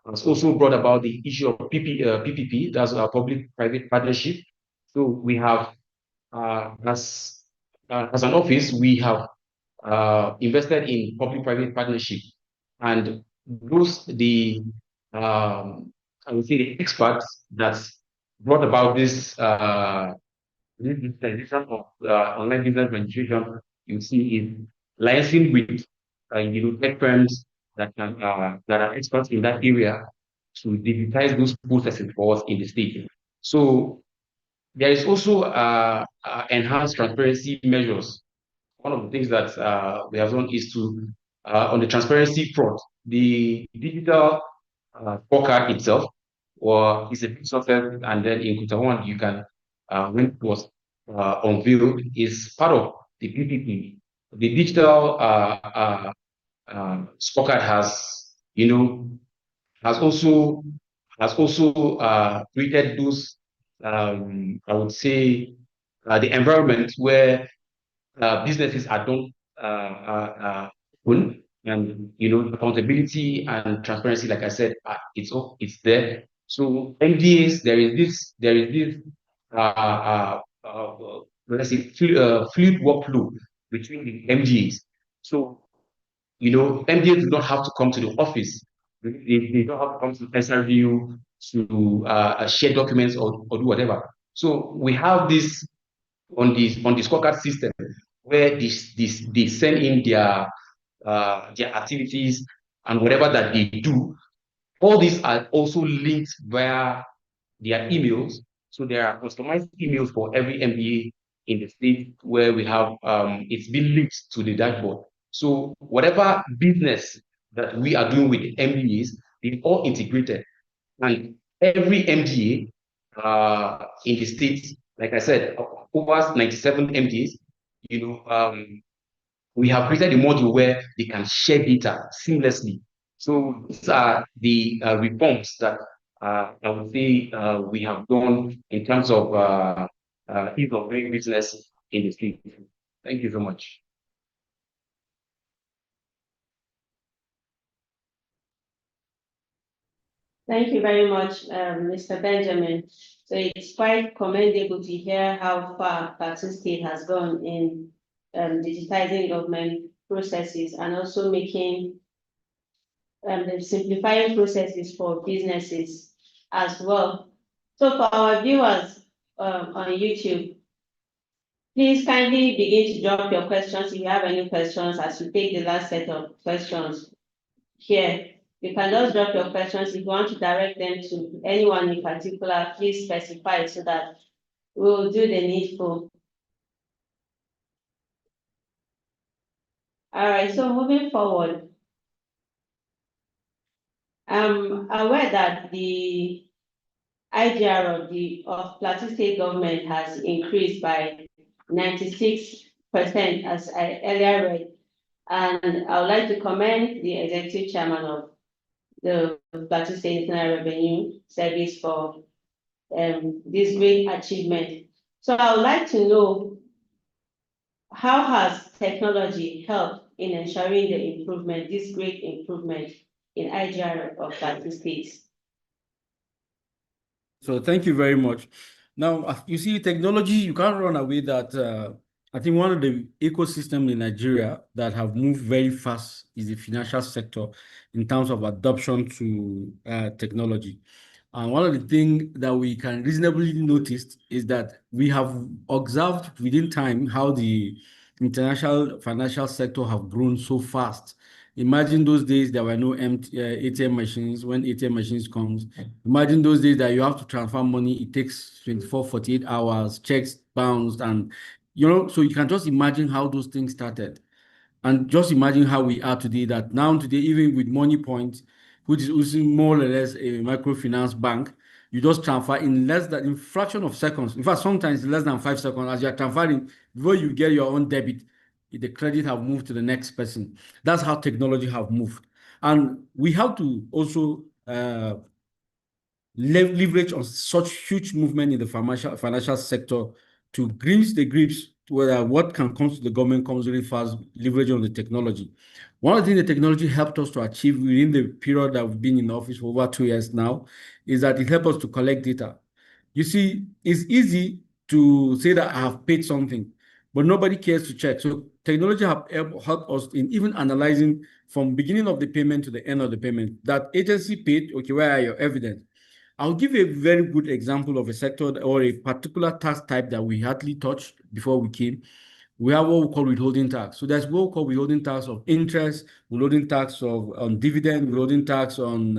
has also brought about the issue of PPP, that's our public-private partnership. So we have, as an office, we have invested in public-private partnership, and I would say the experts that brought about this digitalization of online business registration, you see, is liaising with tech firms that are experts in that area to digitize those processes for us in the state. So there is also enhanced transparency measures. One of the things that we have done is to, on the transparency front, the digital scorecard itself, or is a big success, and then in Kutawan, you can, when it was unveiled, is part of the PPP. The digital scorecard has also created those, I would say, the environment where businesses are done open, and accountability and transparency, like I said, it's there. So MDAs, there is this let's say fluid workflow between the MDAs. So MDAs do not have to come to the office. They don't have to come to SRVU to share documents or do whatever. So we have this on the scorecard system, where they send in their activities and whatever that they do. All these are also linked via their emails. So there are customized emails for every MBA in the state, where we have it's been linked to the dashboard. So whatever business that we are doing with the MBAs, they're all integrated. And every MDA in the state, like I said, over 97 MDAs, we have created a module where they can share data seamlessly. So these are the reforms that I would say we have done in terms of ease of doing business in the state. Thank you so much. Thank you very much, Mr. Benjamin. So it's quite commendable to hear how far Plateau State has gone in digitizing government processes, and also making simplifying processes for businesses as well. So for our viewers on YouTube, please kindly begin to drop your questions if you have any questions as we take the last set of questions here. You can just drop your questions. If you want to direct them to anyone in particular, please specify so that we'll do the needful. All right, so moving forward, I'm aware that the IGR of Plateau State government has increased by 96%, as I earlier read. And I would like to commend the executive chairman of the Plateau State Internal Revenue Service for this great achievement. So I would like to know, how has technology helped in ensuring the improvement, this great improvement in IGR of Plateau State? So thank you very much. Now, you see, technology, you can't run away that I think one of the ecosystems in Nigeria that have moved very fast is the financial sector in terms of adoption to technology. And one of the things that we can reasonably notice is that we have observed within time how the international financial sector have grown so fast. Imagine those days there were no ATM machines. When ATM machines comes, imagine those days that you have to transfer money. It takes 24, 48 hours, checks bounced, and so you can just imagine how those things started. And just imagine how we are today, that now today, even with Money Point, which is also more or less a microfinance bank, you just transfer in fraction of seconds. In fact, sometimes less than 5 seconds, as you're transferring, before you get your own debit, the credit have moved to the next person. That's how technology have moved. And we have to also leverage on such huge movement in the financial sector to grips whether what can come to the government comes really fast, leverage on the technology. One of the things the technology helped us to achieve within the period that we've been in office for over 2 years now is that it helped us to collect data. You see, it's easy to say that I have paid something, but nobody cares to check. So technology have helped us in even analyzing from beginning of the payment to the end of the payment. That agency paid, okay, where are your evidence? I'll give you a very good example of a sector or a particular tax type that we hardly touched before we came. We have what we call withholding tax. So there's what we call withholding tax of interest, withholding tax on dividend, withholding tax on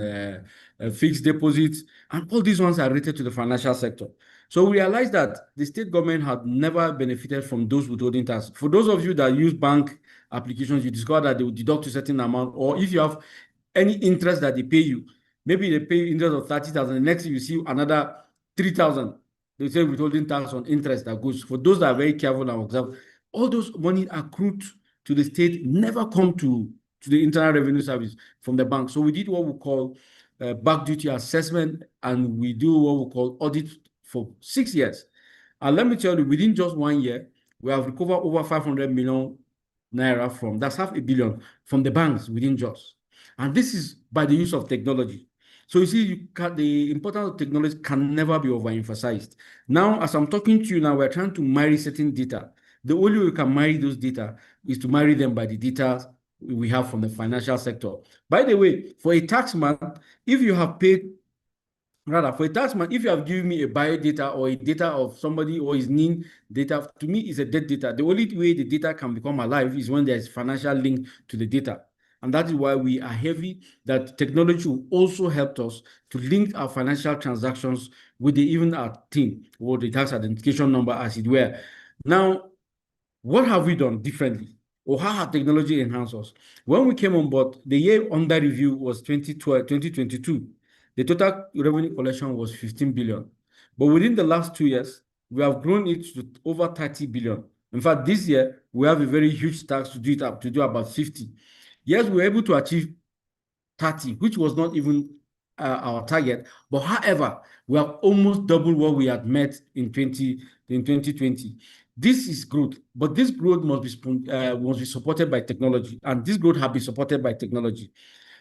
fixed deposits, and all these ones are related to the financial sector. So we realized that the state government had never benefited from those withholding tax. For those of you that use bank applications, you discover that they will deduct a certain amount, or if you have any interest that they pay you, maybe they pay interest of 30,000. The next you see another 3,000. They say withholding tax on interest that goes. For those that are very careful and observe, all those money accrued to the state never come to the Internal Revenue Service from the bank. So we did what we call back duty assessment, and we do what we call audit for 6 years. And let me tell you, within just 1 year, we have recovered over 500 million naira from, that's $500 million from the banks within just. And this is by the use of technology. So you see, the importance of technology can never be overemphasized. Now, as I'm talking to you now, we're trying to marry certain data. The only way we can marry those data is to marry them by the data we have from the financial sector. By the way, for a taxman, if you have paid, rather, for a taxman, if you have given me a bio data or a data of somebody or his name data, to me, is a dead data. The only way the data can become alive is when there's financial link to the data. And that is why we are heavy that technology will also help us to link our financial transactions with even our team or the tax identification number, as it were. Now, what have we done differently? Or how has technology enhanced us? When we came on board, the year under review was 2022. The total revenue collection was 15 billion. But within the last 2 years, we have grown it to over 30 billion. In fact, this year, we have a very huge task to do about 50. Yes, we were able to achieve 30, which was not even our target. But however, we have almost doubled what we had met in 2020. This is growth, but this growth must be supported by technology, and this growth has been supported by technology.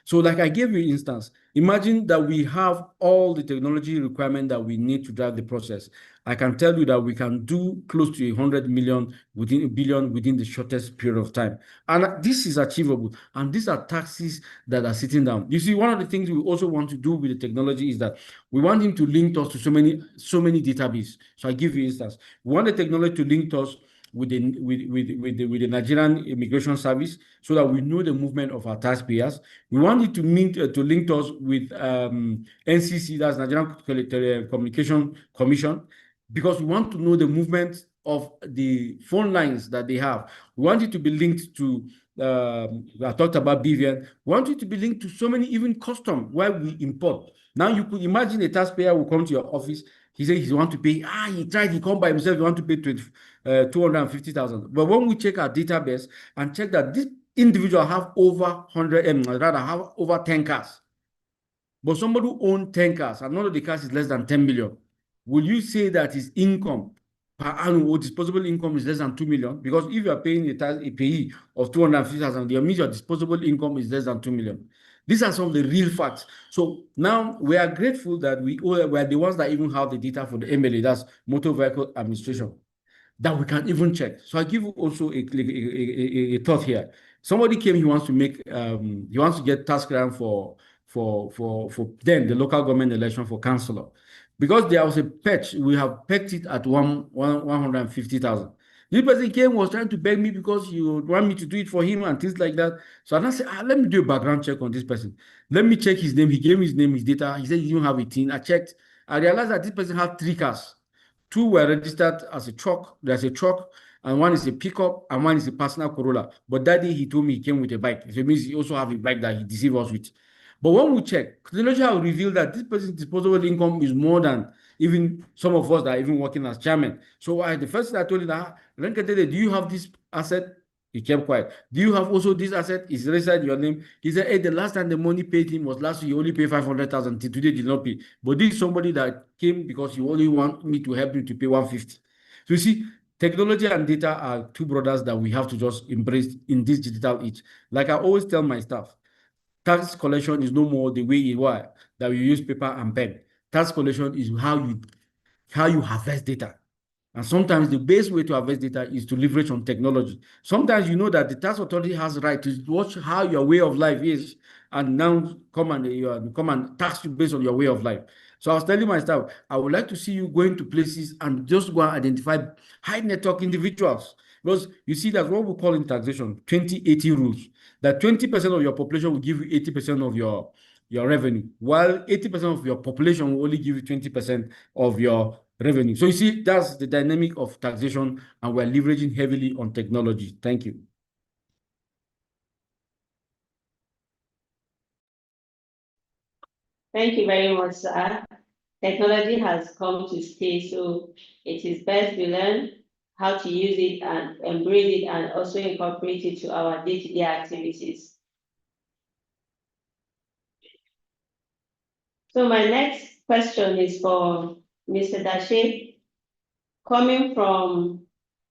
So like I gave you an instance, imagine that we have all the technology requirement that we need to drive the process. I can tell you that we can do close to 100 million within a billion within the shortest period of time. And this is achievable. And these are taxes that are sitting down. You see, one of the things we also want to do with the technology is that we want him to link us to so many databases. So I give you an instance. We want the technology to link us with the Nigerian Immigration Service so that we know the movement of our taxpayers. We want it to link us with NCC, that's Nigerian Telecommunication Commission, because we want to know the movement of the phone lines that they have. We want it to be linked to, I talked about BVN. We want it to be linked to so many, even custom, where we import. Now you could imagine a taxpayer will come to your office. He said he want to pay. He come by himself. He want to pay 250,000. But when we check our database and check that this individual have over 10 cars, but somebody who owns 10 cars and none of the cars is less than 10 million, will you say that his income per annum or disposable income is less than 2 million? Because if you are paying a payee of 250,000, that means your disposable income is less than 2 million. These are some of the real facts. So now we are grateful that we are the ones that even have the data for the MLA, that's Motor Vehicle Administration, that we can even check. So I give you also a thought here. Somebody came, he wants to get tax grant for then the local government election for councillor. Because there was a patch, we have pegged it at 150,000. This person came, was trying to beg me because he would want me to do it for him and things like that. So I said, let me do a background check on this person. Let me check his name. He gave me his name, his data. He said he didn't have 18. I checked. I realized that this person had 3 cars. 2 were registered as a truck. There's a truck, and one is a pickup, and one is a personal Corolla. But that day he told me he came with a bike. So it means he also have a bike that he deceived us with. But when we check, technology will reveal that this person's disposable income is more than even some of us that are even working as chairman. So the first thing I told him that, Renkatede, do you have this asset? He kept quiet. Do you have also this asset? Is registered your name? He said, hey, the last time the money paid him was last week. He only paid 500,000. Till today, did not pay. But this is somebody that came because he only want me to help him to pay 150. So you see, technology and data are two brothers that we have to just embrace in this digital age. Like I always tell my staff, tax collection is no more the way it was that we use paper and pen. Tax collection is how you harvest data. And sometimes the best way to harvest data is to leverage on technology. Sometimes you know that the tax authority has right to watch how your way of life is, and now come and tax you based on your way of life. So I was telling my staff, I would like to see you going to places and just go and identify high network individuals. Because you see that what we call in taxation 20/80 rules, that 20% of your population will give you 80% of your revenue, while 80% of your population will only give you 20% of your revenue. So you see, that's the dynamic of taxation, and we're leveraging heavily on technology. Thank you. Thank you very much, sir. Technology has come to stay, so it is best we learn how to use it and embrace it and also incorporate it to our day-to-day activities. So my next question is for Mr. Dashe. Coming from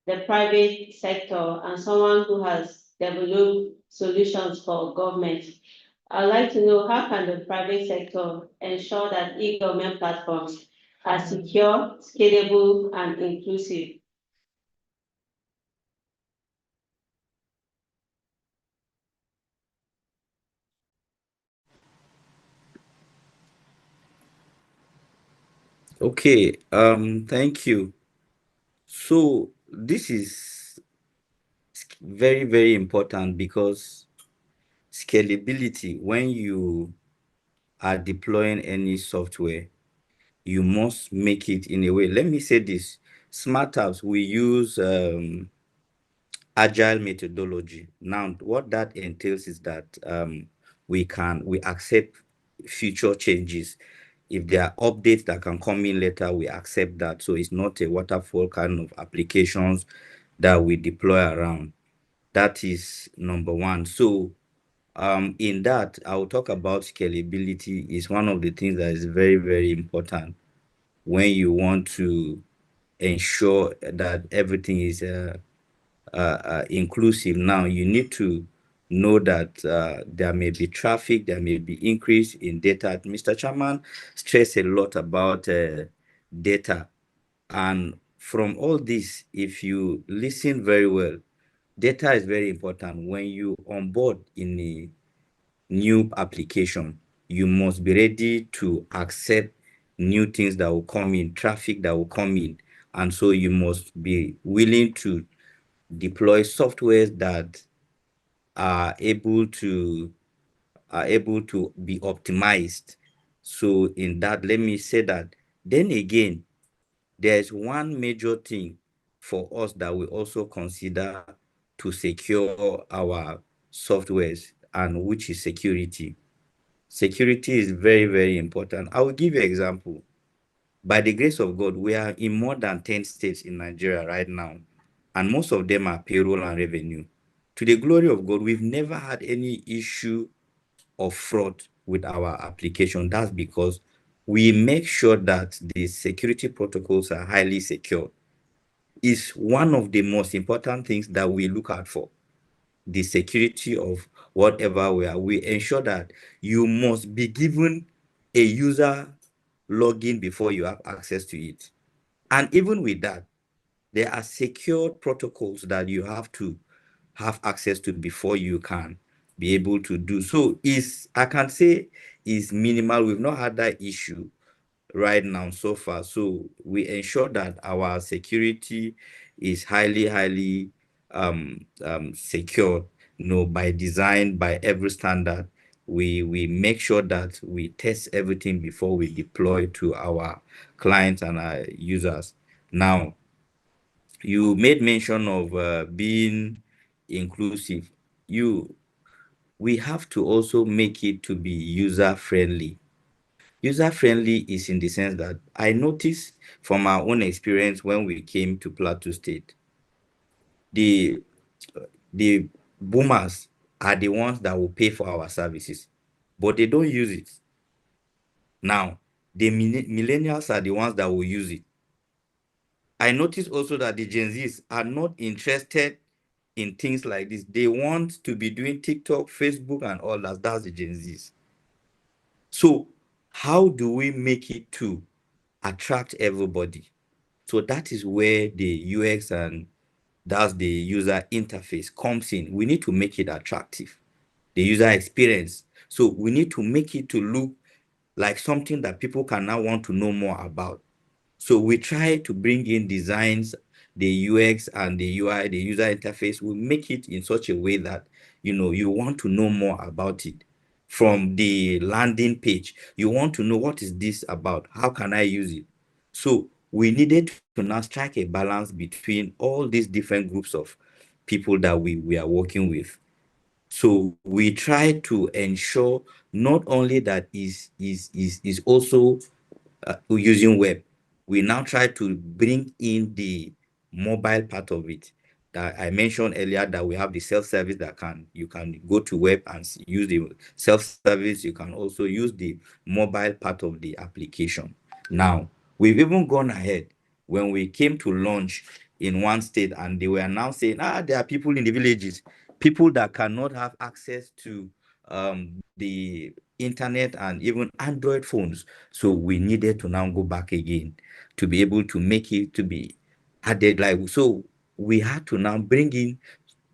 the private sector and someone who has developed solutions for government, I'd like to know, how can the private sector ensure that e-government platforms are secure, scalable, and inclusive? Okay, thank you. So this is very, very important because scalability, when you are deploying any software, you must make it in a way. Let me say this, smart apps, we use agile methodology. Now, what that entails is that we accept future changes. If there are updates that can come in later, we accept that. So it's not a waterfall kind of applications that we deploy around. That is number one. So in that, I will talk about scalability. Is one of the things that is very, very important when you want to ensure that everything is inclusive. Now, you need to know that there may be traffic, there may be increase in data. Mr. Chairman stressed a lot about data. And from all this, if you listen very well, data is very important. When you onboard in a new application, you must be ready to accept new things that will come in, traffic that will come in. And so you must be willing to deploy softwares that are able to be optimized. So in that, let me say that. Then again, there's one major thing for us that we also consider to secure our softwares, and which is security. Security is very, very important. I will give you an example. By the grace of God, we are in more than 10 states in Nigeria right now, and most of them are payroll and revenue. To the glory of God, we've never had any issue of fraud with our application. That's because we make sure that the security protocols are highly secure. It's one of the most important things that we look out for, the security of whatever we are. We ensure that you must be given a user login before you have access to it. And even with that, there are secure protocols that you have to have access to before you can be able to do. So I can say is minimal. We've not had that issue. right now so far. So we ensure that our security is highly secure, by design, by every standard. We make sure that we test everything before we deploy to our clients and our users. Now, you made mention of being inclusive. We have to also make it to be user friendly. User friendly is in the sense that I noticed from our own experience when we came to Plateau State, the the boomers are the ones that will pay for our services, but they don't use it. Now, the millennials are the ones that will use it. I noticed also that the Gen Zs are not interested in things like this. They want to be doing TikTok, Facebook, and all that. That's the Gen Zs. So, how do we make it to attract everybody? So that is where the UX and that's the user interface comes in. We need to make it attractive, the user experience. So we need to make it to look like something that people can now want to know more about. So we try to bring in designs, the UX and the UI, the user interface. We make it in such a way that you want to know more about it. From the landing page, you want to know, what is this about? How can I use it? So we needed to now strike a balance between all these different groups of people that we are working with. So we try to ensure not only that is also using web. We now try to bring in the mobile part of it. That I mentioned earlier, that we have the self-service that you can go to web and use the self-service. You can also use the mobile part of the application. Now, we've even gone ahead when we came to launch in one state, and they were now saying, there are people in the villages, people that cannot have access to the internet and even Android phones. So we needed to now go back again to be able to make it to be added. Like, so we had to now bring in,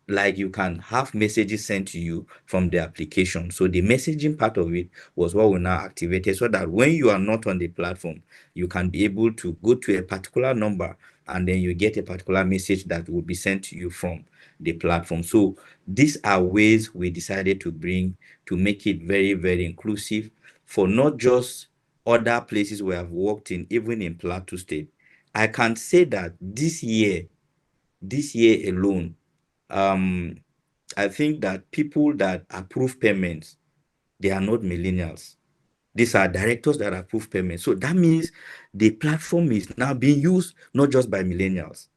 like, you can have messages sent to you from the application. So the messaging part of it was what we now activated, so that when you are not on the platform, you can be able to go to a particular number and then you get a particular message that will be sent to you from the platform. So these are ways we decided to bring to make it very inclusive for not just other places we have worked in, even in Plateau State. I can say that this year alone, I think that people that approve payments, they are not millennials. These are directors that approve payments. So that means the platform is now being used not just by millennials.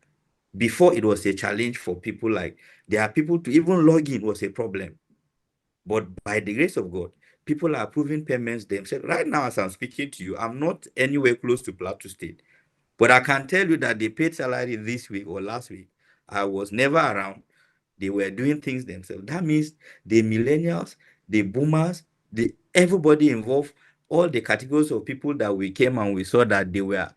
Before, it was a challenge for people, like, there are people to even log in was a problem. But by the grace of God, people are approving payments themselves. Right now, as I'm speaking to you, I'm not anywhere close to Plateau State. But I can tell you that they paid salary this week or last week. I was never around. They were doing things themselves. That means the millennials, the boomers, everybody involved, all the categories of people that we came and we saw that they were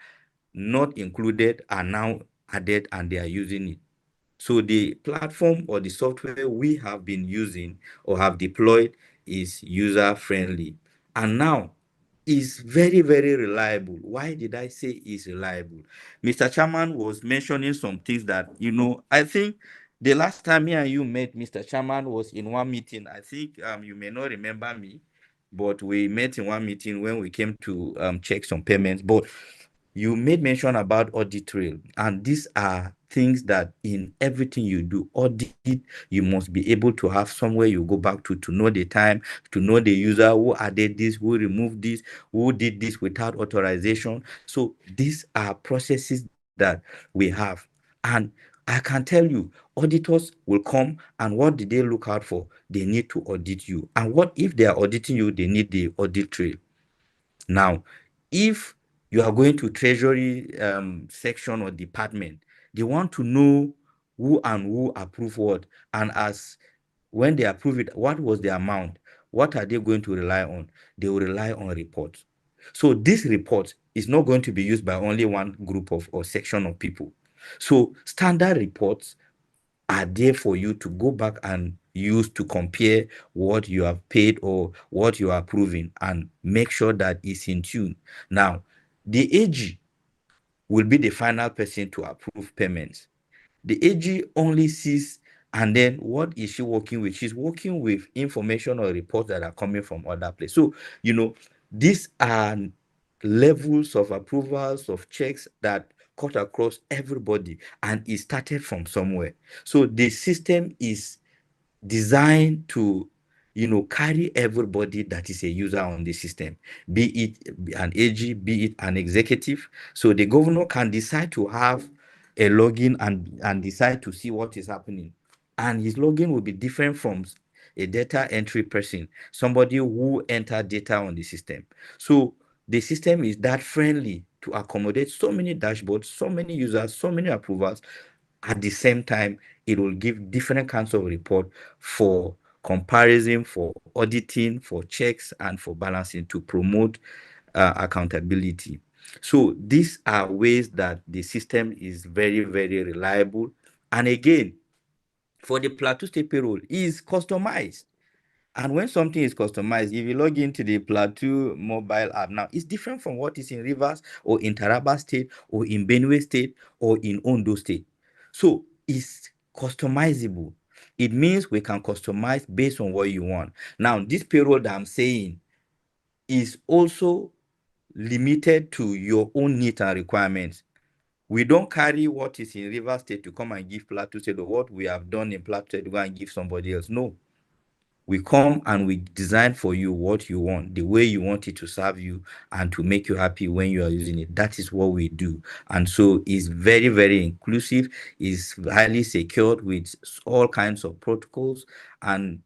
not included are now added, and they are using it. So the platform or the software we have been using or have deployed is user friendly, and now is very reliable. Why did I say is reliable? Mr. Chairman was mentioning some things that, I think the last time me and you met, Mr. Chairman, was in one meeting. I think you may not remember me, but we met in one meeting when we came to check some payments. But you made mention about audit trail, and these are things that in everything you do, audit, you must be able to have somewhere you go back to know the time, to know the user who added this, who removed this, who did this without authorization. So these are processes that we have. And I can tell you, auditors will come, and what did they look out for? They need to audit you. And what if they are auditing you? They need the audit trail. Now, if you are going to treasury section or department, they want to know who and who approve what, and as when they approve it, what was the amount? What are they going to rely on? They will rely on reports. So this report is not going to be used by only one group of or section of people. So standard reports are there for you to go back and use to compare what you have paid or what you are approving, and make sure that it's in tune. Now, The AG will be the final person to approve payments. The AG only sees, and then what is she working with? She's working with information or reports that are coming from other places. So, these are levels of approvals of checks that cut across everybody, and it started from somewhere. So the system is designed to carry everybody that is a user on the system, be it an AG, be it an executive. So the governor can decide to have a login and decide to see what is happening. And his login will be different from a data entry person, somebody who entered data on the system. So the system is that friendly to accommodate so many dashboards, so many users, so many approvals. At the same time, it will give different kinds of report for comparison, for auditing, for checks, and for balancing to promote accountability. So these are ways that the system is very, very reliable. And again, for the Plateau State payroll, is customized. And when something is customized, if you log into the Plateau mobile app now, it's different from what is in Rivers or in Taraba State or in Benue State or in Ondo State. So it's customizable. It means we can customize based on what you want. Now, this payroll that I'm saying is also limited to your own needs and requirements. We don't carry what is in Rivers State to come and give Plateau State, or what we have done in Plateau State to go and give somebody else. No. We come and we design for you what you want, the way you want it to serve you and to make you happy when you are using it. That is what we do. And so it's very, very inclusive, it's highly secured with all kinds of protocols and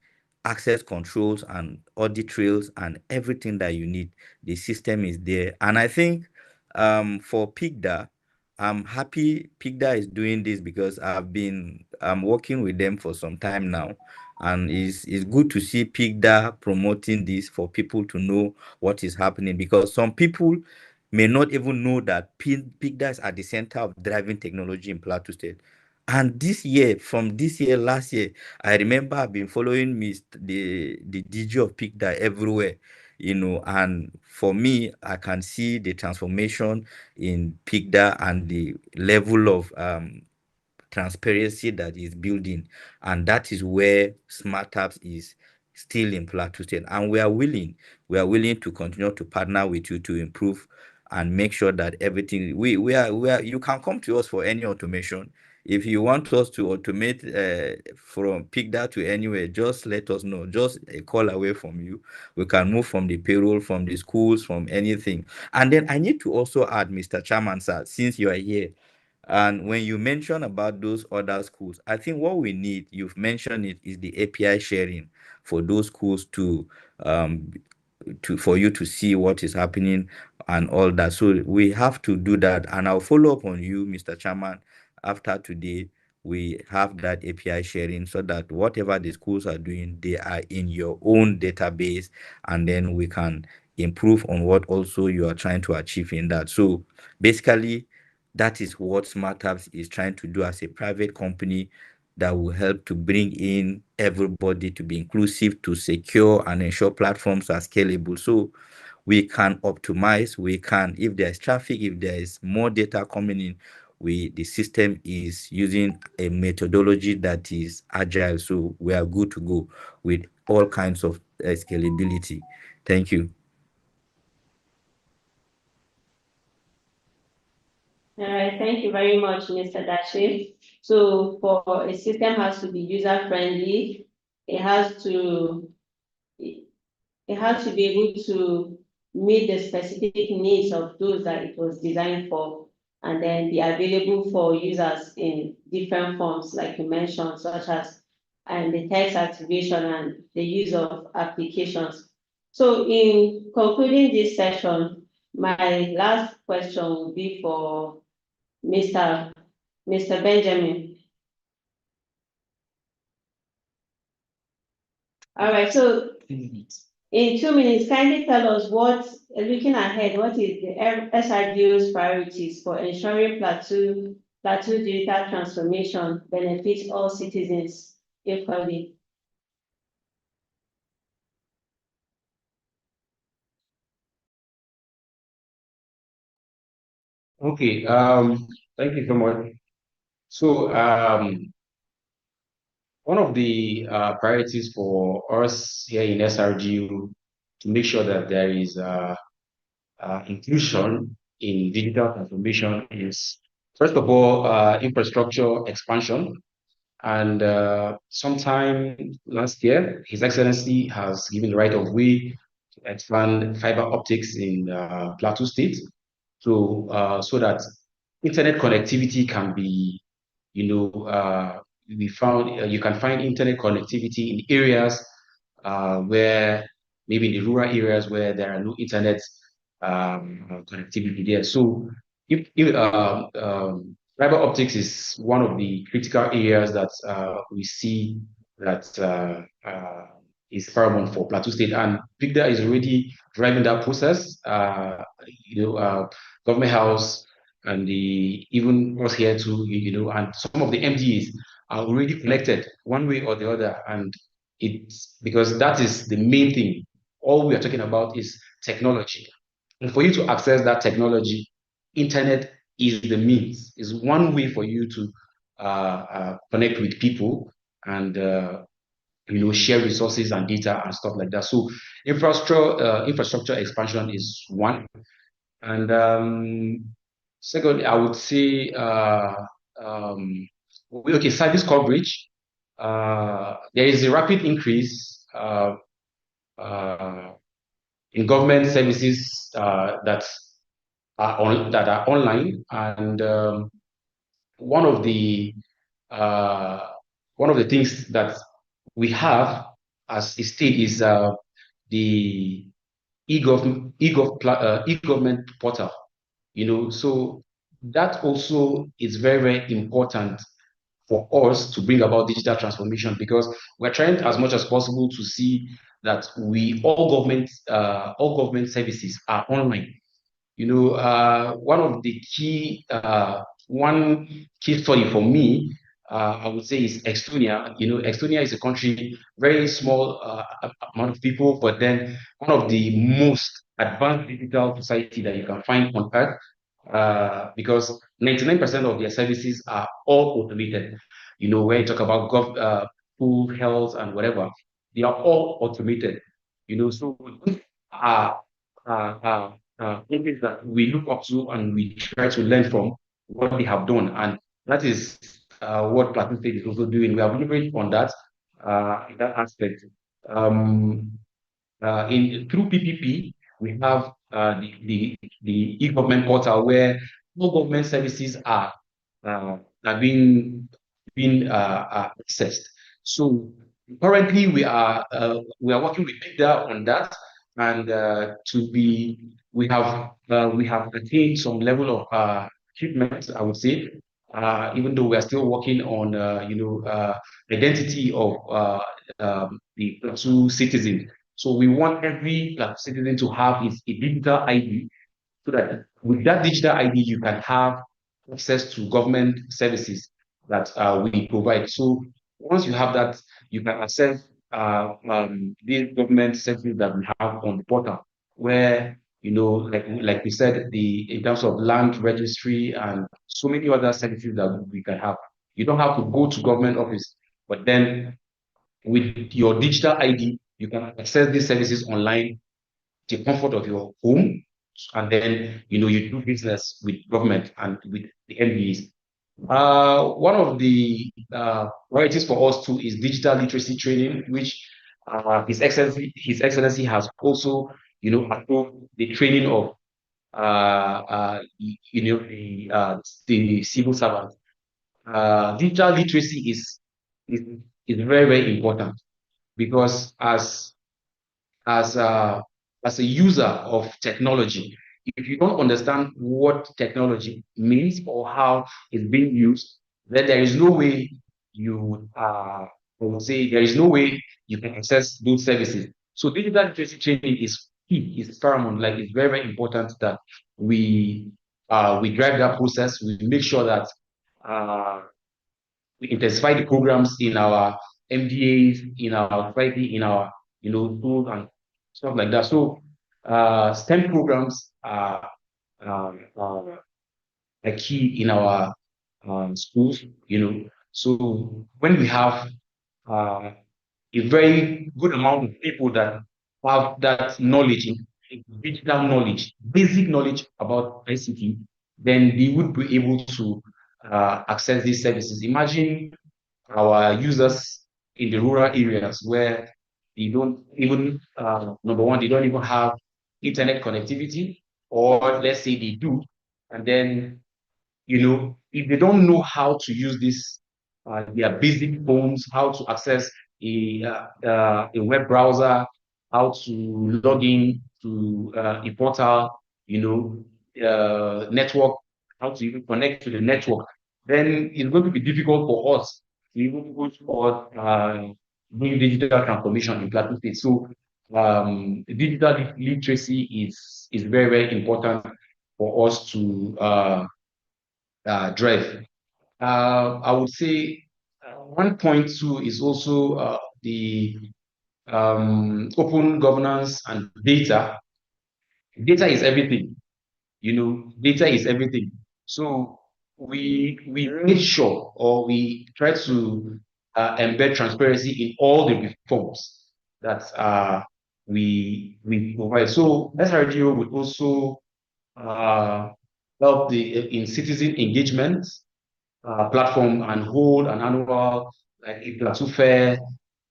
access controls and audit trails and everything that you need. The system is there. And I think for PICDA, I'm happy PICDA is doing this because I'm working with them for some time now. And it's good to see PICDA promoting this for people to know what is happening, because some people may not even know that PICDA is at the center of driving technology in Plateau State. And this year, from this year, last year, I remember I've been following the DG of PICDA everywhere, and for me, I can see the transformation in PICDA and the level of transparency that is building, and that is where smart apps is still in Plateau State. And we are willing to continue to partner with you to improve and make sure that everything we are you can come to us for any automation. If you want us to automate from PICDA to anywhere, just let us know. Just a call away from you. We can move from the payroll, from the schools, from anything. And then I need to also add, Mr. Chairman, sir, since you are here, and when you mention about those other schools, I think what we need, you've mentioned it, is the API sharing for those schools um, for you to see what is happening and all that. So we have to do that, and I'll follow up on you, Mr. Chairman, after today. We have that API sharing so that whatever the schools are doing, they are in your own database, and then we can improve on what also you are trying to achieve in that. So basically, that is what SmartApps is trying to do as a private company that will help to bring in everybody, to be inclusive, to secure and ensure platforms are scalable. So we can optimize, if there's traffic, if there is more data coming in, the system is using a methodology that is agile. So we are good to go with all kinds of scalability. Thank you. All right, thank you very much, Mr. Dashi. So for a system has to be user friendly, it has to be able to meet the specific needs of those that it was designed for, and then be available for users in different forms, like you mentioned, such as the text activation and the use of applications. So in concluding this session, my last question will be for Mr. Benjamin. All right, so in 2 minutes, kindly tell us looking ahead, what is the SRDO's priorities for ensuring Plateau digital transformation benefits all citizens equally? Okay. Thank you so much. So, one of the priorities for us here in SRGU to make sure that there is inclusion in digital transformation is, first of all, infrastructure expansion. And sometime last year, His Excellency has given the right of way to expand fiber optics in Plateau State, so that internet connectivity can be, we found you can find internet connectivity in areas where maybe in the rural areas where there are no internet connectivity there. So if fiber optics is one of the critical areas that we see that is paramount for Plateau State, and PICDA is already driving that process. Government House and the even us here too, and some of the MDAs are already connected one way or the other, and it's because that is the main thing. All we are talking about is technology, and for you to access that technology, internet is the means, is one way for you to connect with people and share resources and data and stuff like that. So infrastructure expansion is one, and secondly, I would say okay, service coverage. There is a rapid increase uh, in government services that are online, and one of the uh, one of the things that we have as a state is the e-government portal. So that also is very, very important for us to bring about digital transformation, because we're trying as much as possible to see that all government services are online. One key study for me, I would say, is Estonia. Estonia is a country, very small amount of people, but then one of the most advanced digital society that you can find on earth, because 99% of their services are all automated. When you talk about food, health, and whatever, they are all automated. So these are areas that we look up to and we try to learn from what they have done. And that is what Plateau State is also doing. We have leveraged on that in that aspect. Um, in through PPP, we have the e-government portal where all government services uh, are being accessed. So currently, we are working with PICDA on that, and we have attained some level of achievement, I would say. Even though we are still working on identity of the Plateau citizen. So we want every citizen to have a digital ID, so that with that digital ID you can have access to government services that we provide. So once you have that, you can access these government services that we have on the portal, where like we said, in terms of land registry and so many other services that we can have. You don't have to go to government office, but then with your digital ID, you can access these services online, the comfort of your home, and then you do business with government and with the MBAs. One of the priorities for us too is digital literacy training, which His Excellency has also approved the training of the civil servants. Digital literacy is is very, very important, because as a as a user of technology, if you don't understand what technology means or how it's being used, then there is no way I would say there is no way you can access those services. So digital literacy training is key, is paramount. Like, it's very, very important that we drive that process. We make sure that uh, we intensify the programs in our MDAs, in our society, in our schools and stuff like that. So STEM programs are a key in our schools, So when we have a very good amount of people that have that knowledge, digital knowledge, basic knowledge about ICT, then they would be able to access these services. Imagine our users in the rural areas where they don't even, number one, they don't even have internet connectivity, or let's say they do, and then, if they don't know how to use this, their basic phones, how to access a web browser, how to log in to a portal, network, how to even connect to the network, then it's going to be difficult for us to even push forward doing digital transformation in Plateau State. So digital literacy is very, very important for us to drive. I would say 1.2 is also the open governance and data. Data is everything. Data is everything. So we make sure, or we try to embed transparency in all the reforms that we provide. So SRGO would also help in citizen engagement platform and hold an annual like a Plateau Fair,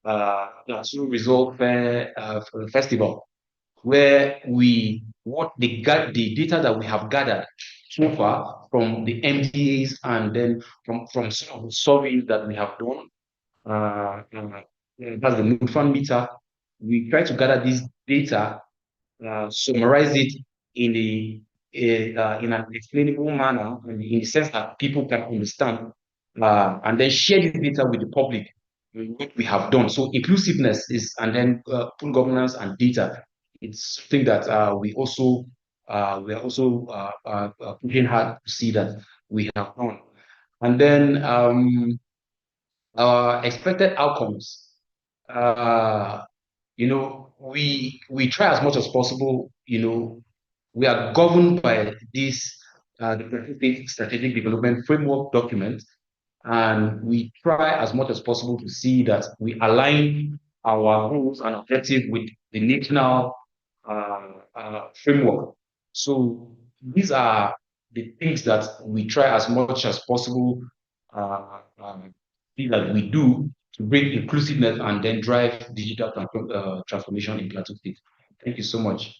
Plateau Result Fair festival, where the data that we have gathered so far from the MDAs, and then from some of the surveys that we have done, that's the mood fund meter. We try to gather this data, summarize it in in an explainable manner, in the sense that people can understand, and then share the data with the public, what we have done. So inclusiveness is, and then open governance and data. It's something that we are also pushing hard to see that we have done. And then expected outcomes. We try as much as possible. We are governed by this the strategic development framework document, and we try as much as possible to see that we align our goals and objectives with the national framework. So these are the things that we try as much as possible that we do to bring inclusiveness and then drive digital transformation in Plateau State. Thank you so much.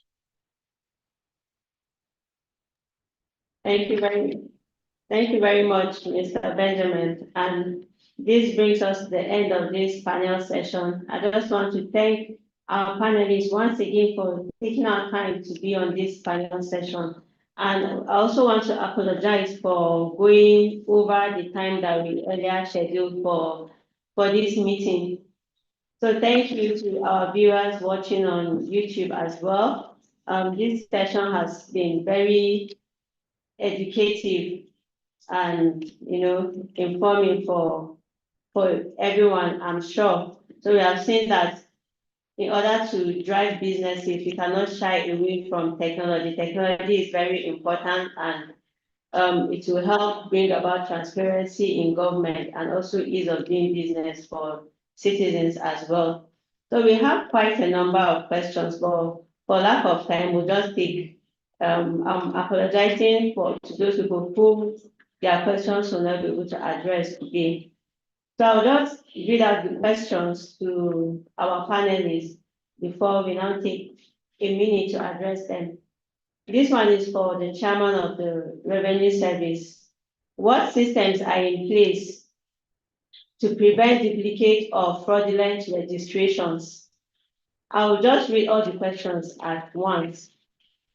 Thank you very much, Mr. Benjamin. And this brings us to the end of this panel session. I just want to thank our panelists once again for taking our time to be on this panel session. And I also want to apologize for going over the time that we earlier scheduled for this meeting. So thank you to our viewers watching on YouTube as well. This session has been very educative and informing for everyone, I'm sure. So we have seen that in order to drive businesses, we cannot shy away from technology. Technology is very important, and it will help bring about transparency in government and also ease of doing business for citizens as well. So we have quite a number of questions, but for lack of time, we'll just take. I'm apologizing to those people who their questions will not be able to address today. So I'll just read out the questions to our panelists before we now take a minute to address them. This one is for the chairman of the Revenue Service. What systems are in place to prevent duplicate or fraudulent registrations? I'll just read all the questions at once.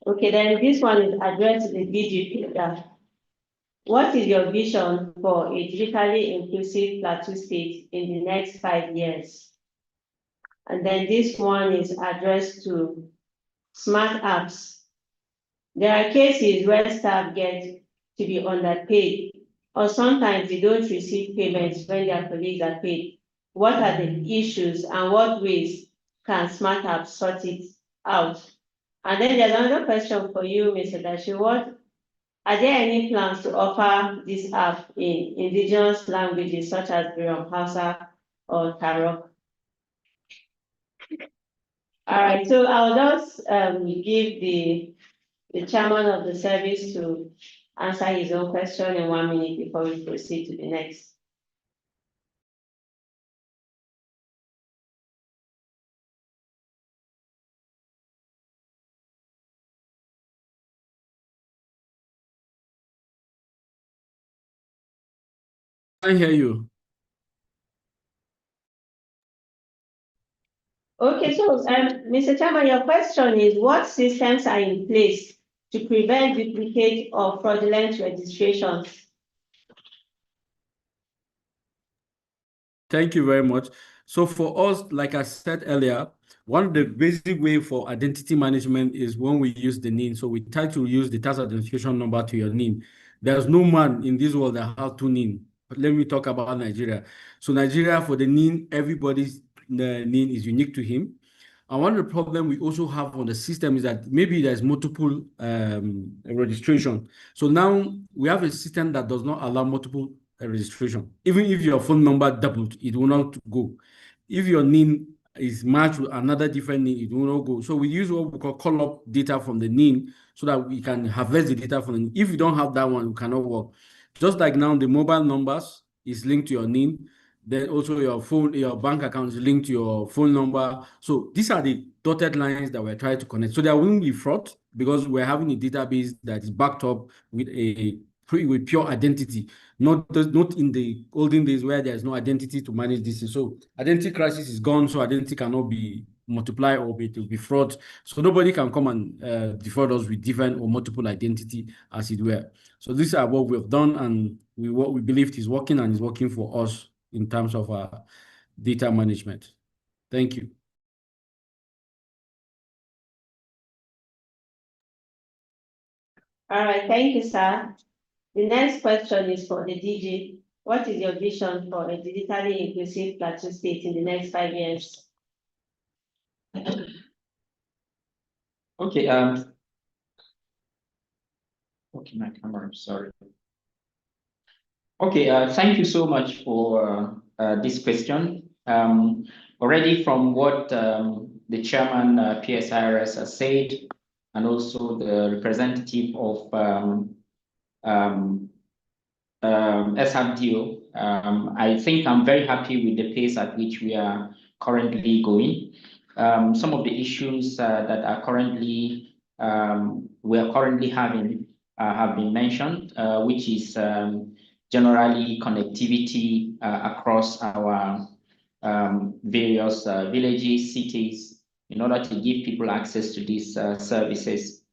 Okay, then this one is addressed to the DG. What is your vision for a digitally inclusive Plateau State in the next 5 years? And then this one is addressed to smart apps. There are cases where staff get to be underpaid, or sometimes they don't receive payments when their colleagues are paid. What are the issues and what ways can smart apps sort it out? And then there's another question for you, Mr. Dashi. Are there any plans to offer this app in indigenous languages such as Birom Hausa or Tarok? All right, so I'll just give the chairman of the service to answer his own question in 1 minute before we proceed to the next. I hear you. Okay, so Mr. Chairman, your question is what systems are in place to prevent duplicate or fraudulent registrations? Thank you very much. So for us, like I said earlier, one of the basic way for identity management is when we use the NIN. So we try to use the tax identification number to your NIN. There's no man in this world that has two NIN. But let me talk about Nigeria. So Nigeria, for the NIN, everybody's NIN is unique to him. And one of the problems we also have on the system is that maybe there's multiple registration. So now we have a system that does not allow multiple registration. Even if your phone number doubled, it will not go. If your NIN is matched with another different NIN, it will not go. So we use what we call up data from the NIN so that we can harvest the data from the NIN. If you don't have that one, it cannot work. Just like now, the mobile numbers is linked to your NIN. Then also your phone, your bank account is linked to your phone number. So these are the dotted lines that we're trying to connect. So there won't be fraud because we're having a database that is backed up with with pure identity, not in the olden days where there's no identity to manage this. So identity crisis is gone, so identity cannot be multiplied or it will be fraud. So nobody can come and defraud us with different or multiple identity as it were. So these are what we have done, and what we believe is working and is working for us in terms of data management. Thank you. All right, thank you, sir. The next question is for the DG. What is your vision for a digitally inclusive Plateau State in the next 5 years? Okay, okay, my camera, sorry. Okay, thank you so much for this question. Already from what the chairman PSIRS has said, and also the representative of SRDO, I think I'm very happy with the pace at which we are currently going. Some of the issues that are currently we are currently having have been mentioned, which is generally connectivity across our various villages, cities, in order to give people access to these services.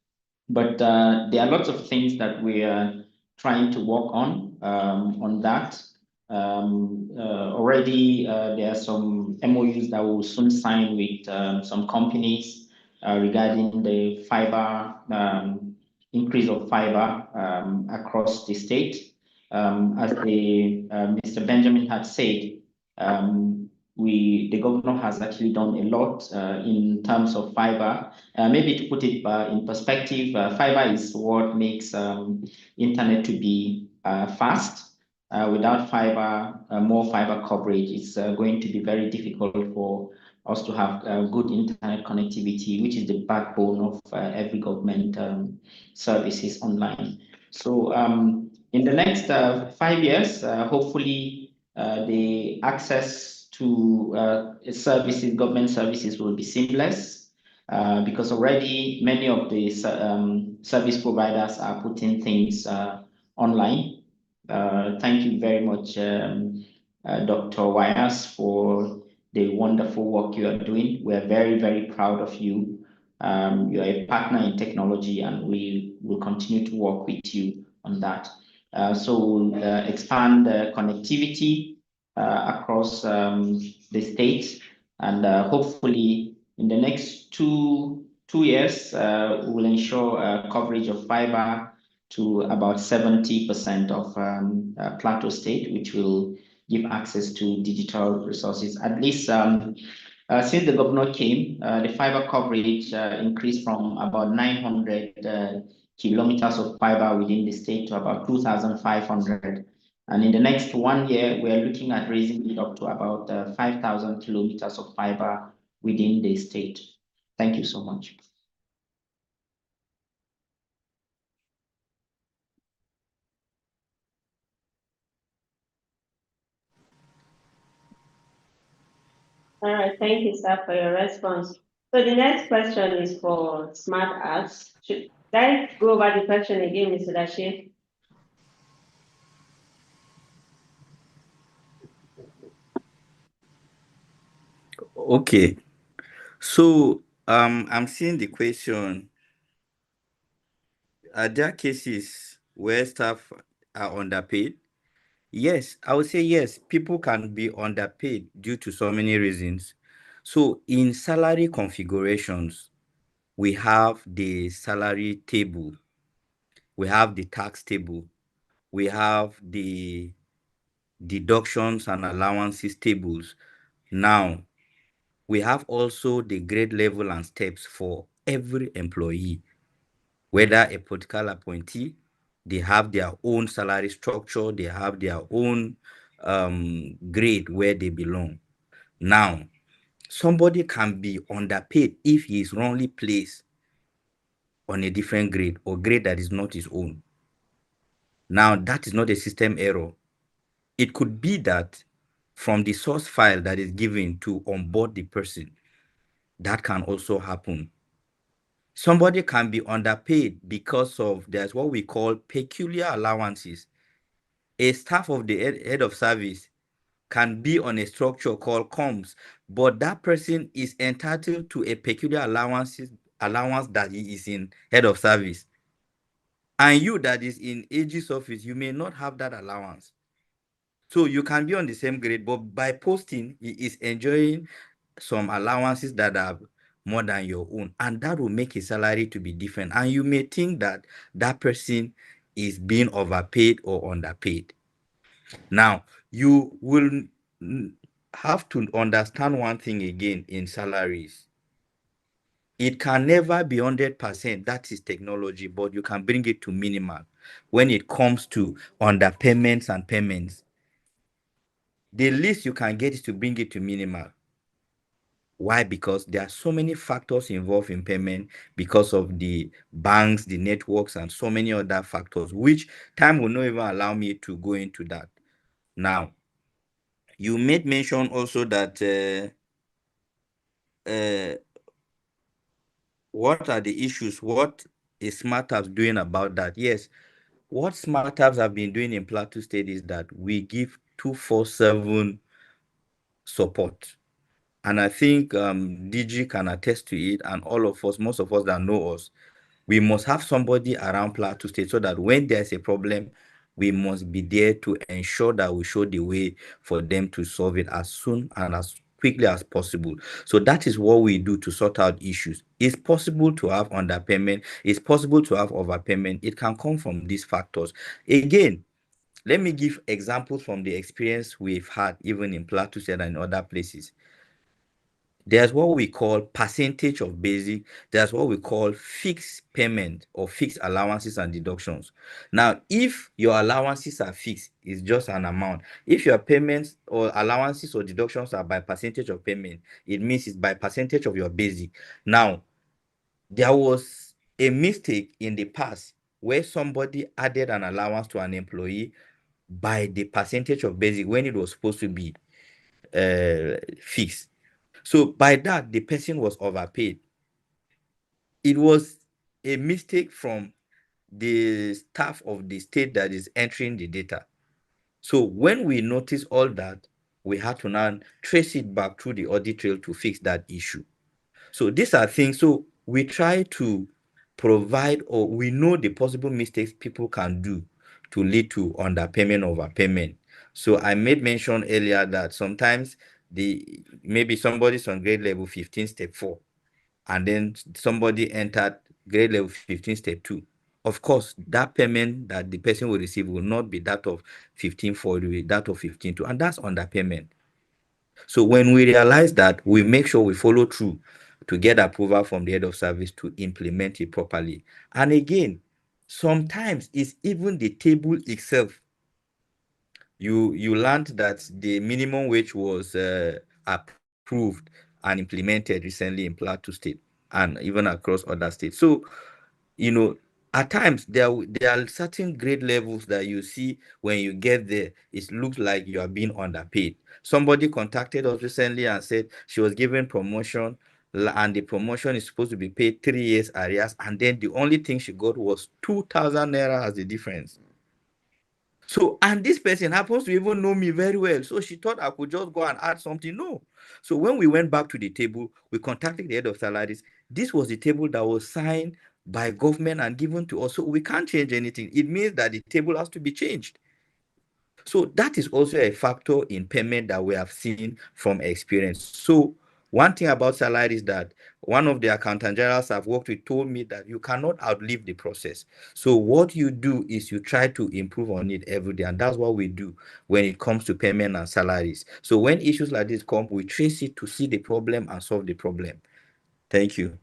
But there are lots of things that we are trying to work on that. Already there are some MOUs that will soon sign with some companies regarding the fiber, increase of fiber across the state. As Mr. Benjamin had said, the governor has actually done a lot in terms of fiber. Maybe to put it in perspective, fiber is what makes internet to be fast. Without fiber, more fiber coverage, it's going to be very difficult for us to have good internet connectivity, which is the backbone of every government services online. So in the next 5 years, hopefully the access to services, government services will be seamless because already many of the service providers are putting things online. Thank you very much, Dr. Wyers, for the wonderful work you are doing. We're very, very proud of you. You're a partner in technology, and we will continue to work with you on that. So we'll expand connectivity across the state, and hopefully in the next two years, we'll ensure coverage of fiber to about 70% of Plateau State, which will give access to digital resources. At least since the governor came, the fiber coverage increased from about 900 kilometers of fiber within the state to about 2,500. And in the next 1 year, we are looking at raising it up to about 5,000 kilometers of fiber within the state. Thank you so much. All right, thank you, sir, for your response. So the next question is for smart apps. Should I go over the question again, Mr. Dashir? Okay. So I'm seeing the question. Are there cases where staff are underpaid? Yes, I would say yes. People can be underpaid due to so many reasons. So in salary configurations, we have the salary table, we have the tax table, we have the deductions and allowances tables. Now, we have also the grade level and steps for every employee, whether a political appointee, they have their own salary structure, they have their own grade where they belong. Now, somebody can be underpaid if he is wrongly placed on a different grade or grade that is not his own. Now, that is not a system error. It could be that from the source file that is given to onboard the person, that can also happen. Somebody can be underpaid because of there's what we call peculiar allowances. A staff of the head of service can be on a structure called comms, but that person is entitled to a peculiar allowance that he is in head of service. And you that is in AG's office, you may not have that allowance. So you can be on the same grade, but by posting, he is enjoying some allowances that are more than your own, and that will make his salary to be different. And you may think that that person is being overpaid or underpaid. Now, you will have to understand one thing again in salaries. It can never be 100%, that is technology, but you can bring it to minimal when it comes to underpayments and payments. The least you can get is to bring it to minimal. Why? Because there are so many factors involved in payment because of the banks, the networks, and so many other factors, which time will not even allow me to go into that. Now, you made mention also that what are the issues? What is Smart Apps doing about that? Yes, what Smart Apps have been doing in Plateau State is that we give 247 support. And I think DG can attest to it, and all of us, most of us that know us, we must have somebody around Plateau State so that when there's a problem, we must be there to ensure that we show the way for them to solve it as soon and as quickly as possible. So that is what we do to sort out issues. It's possible to have underpayment. It's possible to have overpayment. It can come from these factors. Again, let me give examples from the experience we've had even in Plateau State and in other places. There's what we call percentage of basic. There's what we call fixed payment or fixed allowances and deductions. Now, if your allowances are fixed, it's just an amount. If your payments or allowances or deductions are by percentage of payment, it means it's by percentage of your basic. Now, there was a mistake in the past where somebody added an allowance to an employee by the percentage of basic when it was supposed to be fixed. So by that, the person was overpaid. It was a mistake from the staff of the state that is entering the data. So when we notice all that, we had to now trace it back through the audit trail to fix that issue. So these are things. So we try to provide, or we know the possible mistakes people can do to lead to underpayment, overpayment. So I made mention earlier that sometimes maybe somebody's on grade level 15 step 4, and then somebody entered grade level 15 step 2. Of course, that payment that the person will receive will not be that of 15.4, it will be that of 15.2, and that's underpayment. So when we realize that, we make sure we follow through to get approval from the head of service to implement it properly. And again, Sometimes it's even the table itself. You learned that the minimum wage was approved and implemented recently in Plateau State and even across other states. So, at times there are certain grade levels that you see when you get there, it looks like you are being underpaid. Somebody contacted us recently and said she was given promotion, and the promotion is supposed to be paid 3 years arrears, and then the only thing she got was 2,000 naira as the difference. So, and this person happens to even know me very well. So she thought I could just go and add something. No. So when we went back to the table, we contacted the head of salaries. This was the table that was signed by government and given to us. So we can't change anything. It means that the table has to be changed. So that is also a factor in payment that we have seen from experience. So one thing about salary is that one of the accountant generals I've worked with told me that you cannot outlive the process. So what you do is you try to improve on it every day. And that's what we do when it comes to payment and salaries. So when issues like this come, we trace it to see the problem and solve the problem. Thank you.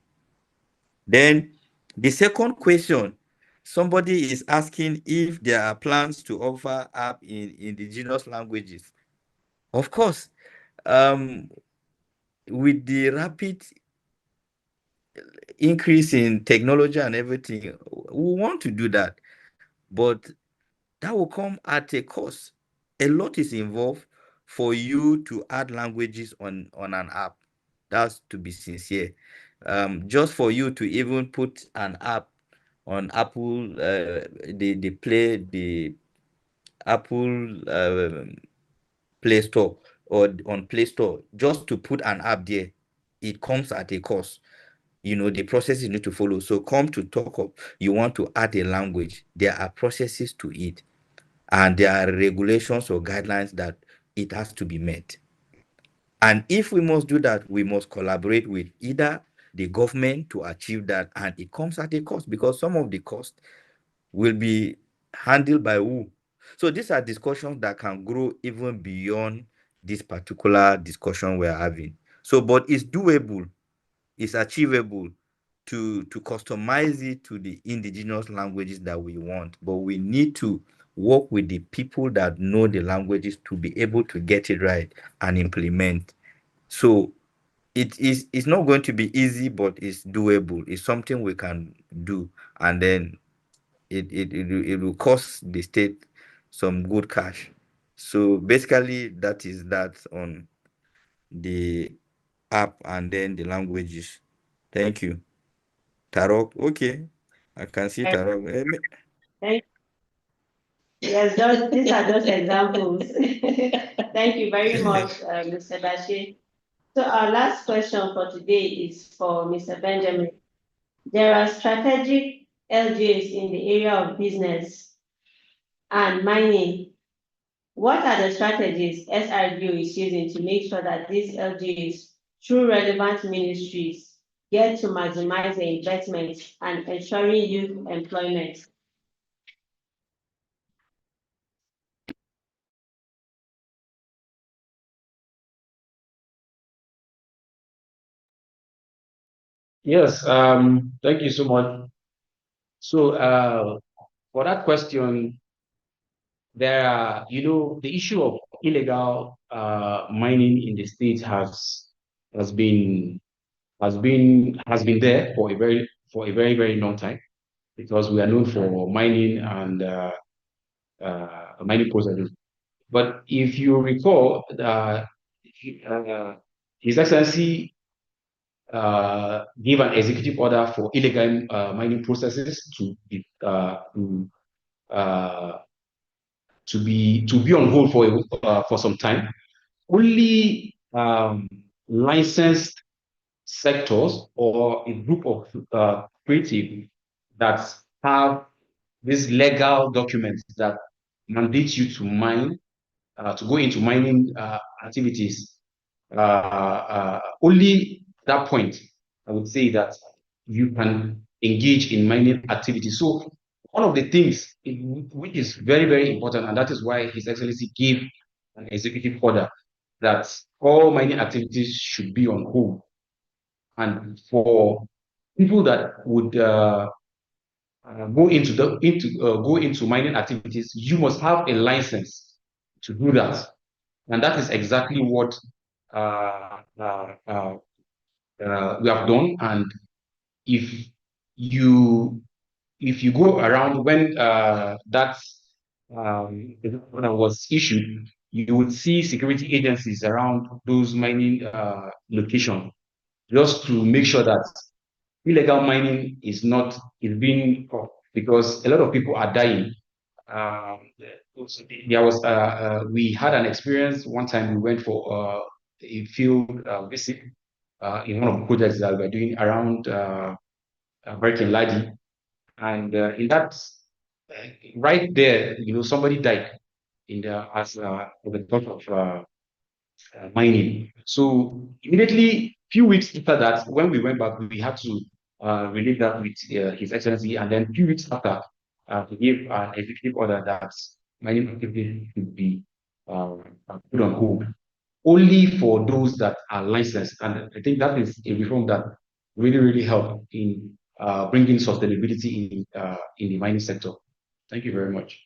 Then the second question, somebody is asking if there are plans to offer app in indigenous languages. Of course, um, with the rapid increase in technology and everything, we want to do that, but that will come at a cost. A lot is involved for you to add languages on an app. That's to be sincere. Just for you to even put an app on Apple, the Apple Play Store or on Play Store, just to put an app there, it comes at a cost. The process you need to follow. So come to talk of you want to add a language, there are processes to it, and there are regulations or guidelines that it has to be met. And if we must do that, we must collaborate with either the government to achieve that, and it comes at a cost because some of the cost will be handled by who? So these are discussions that can grow even beyond this particular discussion we're having. So, but it's doable, it's achievable to customize it to the indigenous languages that we want, but we need to work with the people that know the languages to be able to get it right and implement. So it's not going to be easy, but it's doable. It's something we can do, and then it will cost the state some good cash. So basically, that is that on the app and then the languages. Thank you. Tarok, okay. I can see Tarok. Thank Yes, these are just examples. Thank you very much, Mr. Bashir. So our last question for today is for Mr. Benjamin. There are strategic LGAs in the area of business and mining. What are the strategies SRGO is using to make sure that these LGAs, through relevant ministries, get to maximize the investment and ensuring youth employment? Yes, thank you so much. So for that question, there are, the issue of illegal mining in the state has been has been there for a very very long time, because we are known for mining and mining processes. But if you recall, His Excellency gave an executive order for illegal mining processes uh, to be on hold for some time. Only licensed sectors or a group of creative that have these legal documents that mandate you to mine, to go into mining activities. Only that point, I would say that you can engage in mining activities. So one of the things which is very, very important, and that is why His Excellency gave an executive order that all mining activities should be on hold. And for people that would go into mining activities, you must have a license to do that, and that is exactly what we have done. And if you go around when that was issued, you would see security agencies around those mining locations, just to make sure that illegal mining is being stopped, because a lot of people are dying. There was we had an experience one time. We went for a field visit in one of the projects that we are doing around Hurricane Ladi, and in that right there, somebody died in the as a result of mining. So immediately, few weeks after that, when we went back, we had to relate that with His Excellency, and then few weeks after, to give an executive order that mining activity should be put on hold, only for those that are licensed. And I think that is a reform that really helped in bringing sustainability in the mining sector. Thank you very much.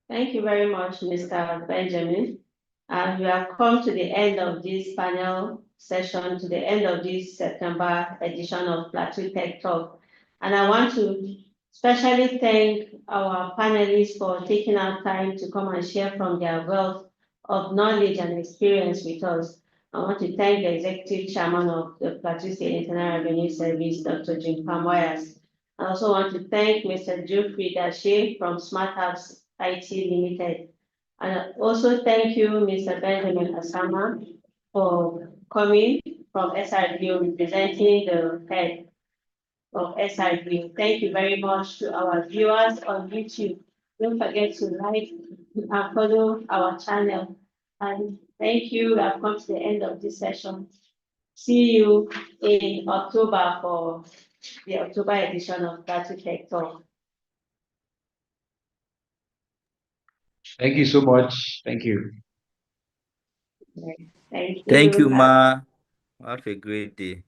Thank you very much, Mr. Benjamin. We have come to the end of this panel session, to the end of this September edition of Plateau Tech Talk. And I want to especially thank our panelists for taking our time to come and share from their wealth of knowledge and experience with us. I want to thank the Executive Chairman of the Plateau State Internal Revenue Service, Dr. Jim Pamoyas. I also want to thank Mr. Geoffrey Daché from Smart House IT Limited. And also thank you, Mr. Benjamin Asama, for coming from SRBO, representing the head of SRBO. Thank you very much to our viewers on YouTube. Don't forget to like and follow our channel. And thank you. I've come to the end of this session. See you in October for the October edition of Plateau Tech Talk. Thank you so much. Thank you. Thank you. Thank you, Ma. Have a great day.